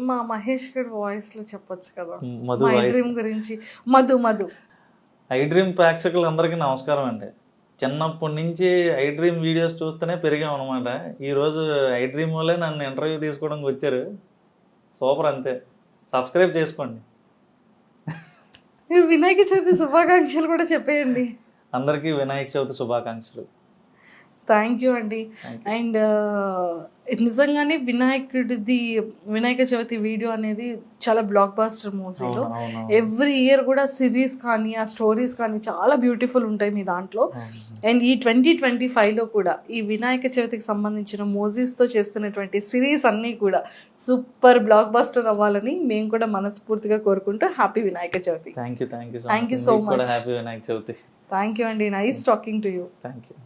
మా మహేష్ గడ్ వాయిస్ లో చెప్పొచ్చు కదా ఐడ్రీమ్ గురించి? మధు ఐడ్రీమ్ ప్రేక్షకులందరికీ నమస్కారం అండి. చిన్నప్పటి నుంచి ఐడ్రీమ్ వీడియోస్ చూస్తూనే పెరిగాం అనమాట. ఈరోజు ఐడ్రీమ్ వాళ్ళే నన్ను ఇంటర్వ్యూ తీసుకోవడానికి వచ్చారు. సూపర్, అంతే. సబ్స్క్రైబ్ చేసుకోండి. వినాయక చవితి శుభాకాంక్షలు కూడా చెప్పేయండి అందరికీ. వినాయక చవితి శుభాకాంక్షలు. థ్యాంక్ యూ అండి. అండ్ నిజంగానే వినాయక చవితి వీడియో అనేది చాలా బ్లాక్ బాస్టర్ మూవీలో. ఎవ్రీ ఇయర్ కూడా సిరీస్ కానీ ఆ స్టోరీస్ కానీ చాలా బ్యూటిఫుల్ ఉంటాయి మీ దాంట్లో. అండ్ ఈ 2025లో కూడా ఈ వినాయక చవితికి సంబంధించిన మూవీస్తో చేస్తున్నటువంటి సిరీస్ అన్నీ కూడా సూపర్ బ్లాక్ బాస్టర్ అవ్వాలని మేము కూడా మనస్ఫూర్తిగా కోరుకుంటూ happy Vinayaka Chavithi. Thank you so much. Happy Vinayaka Chavithi. Thank you అండి. Nice talking to you. Thank you.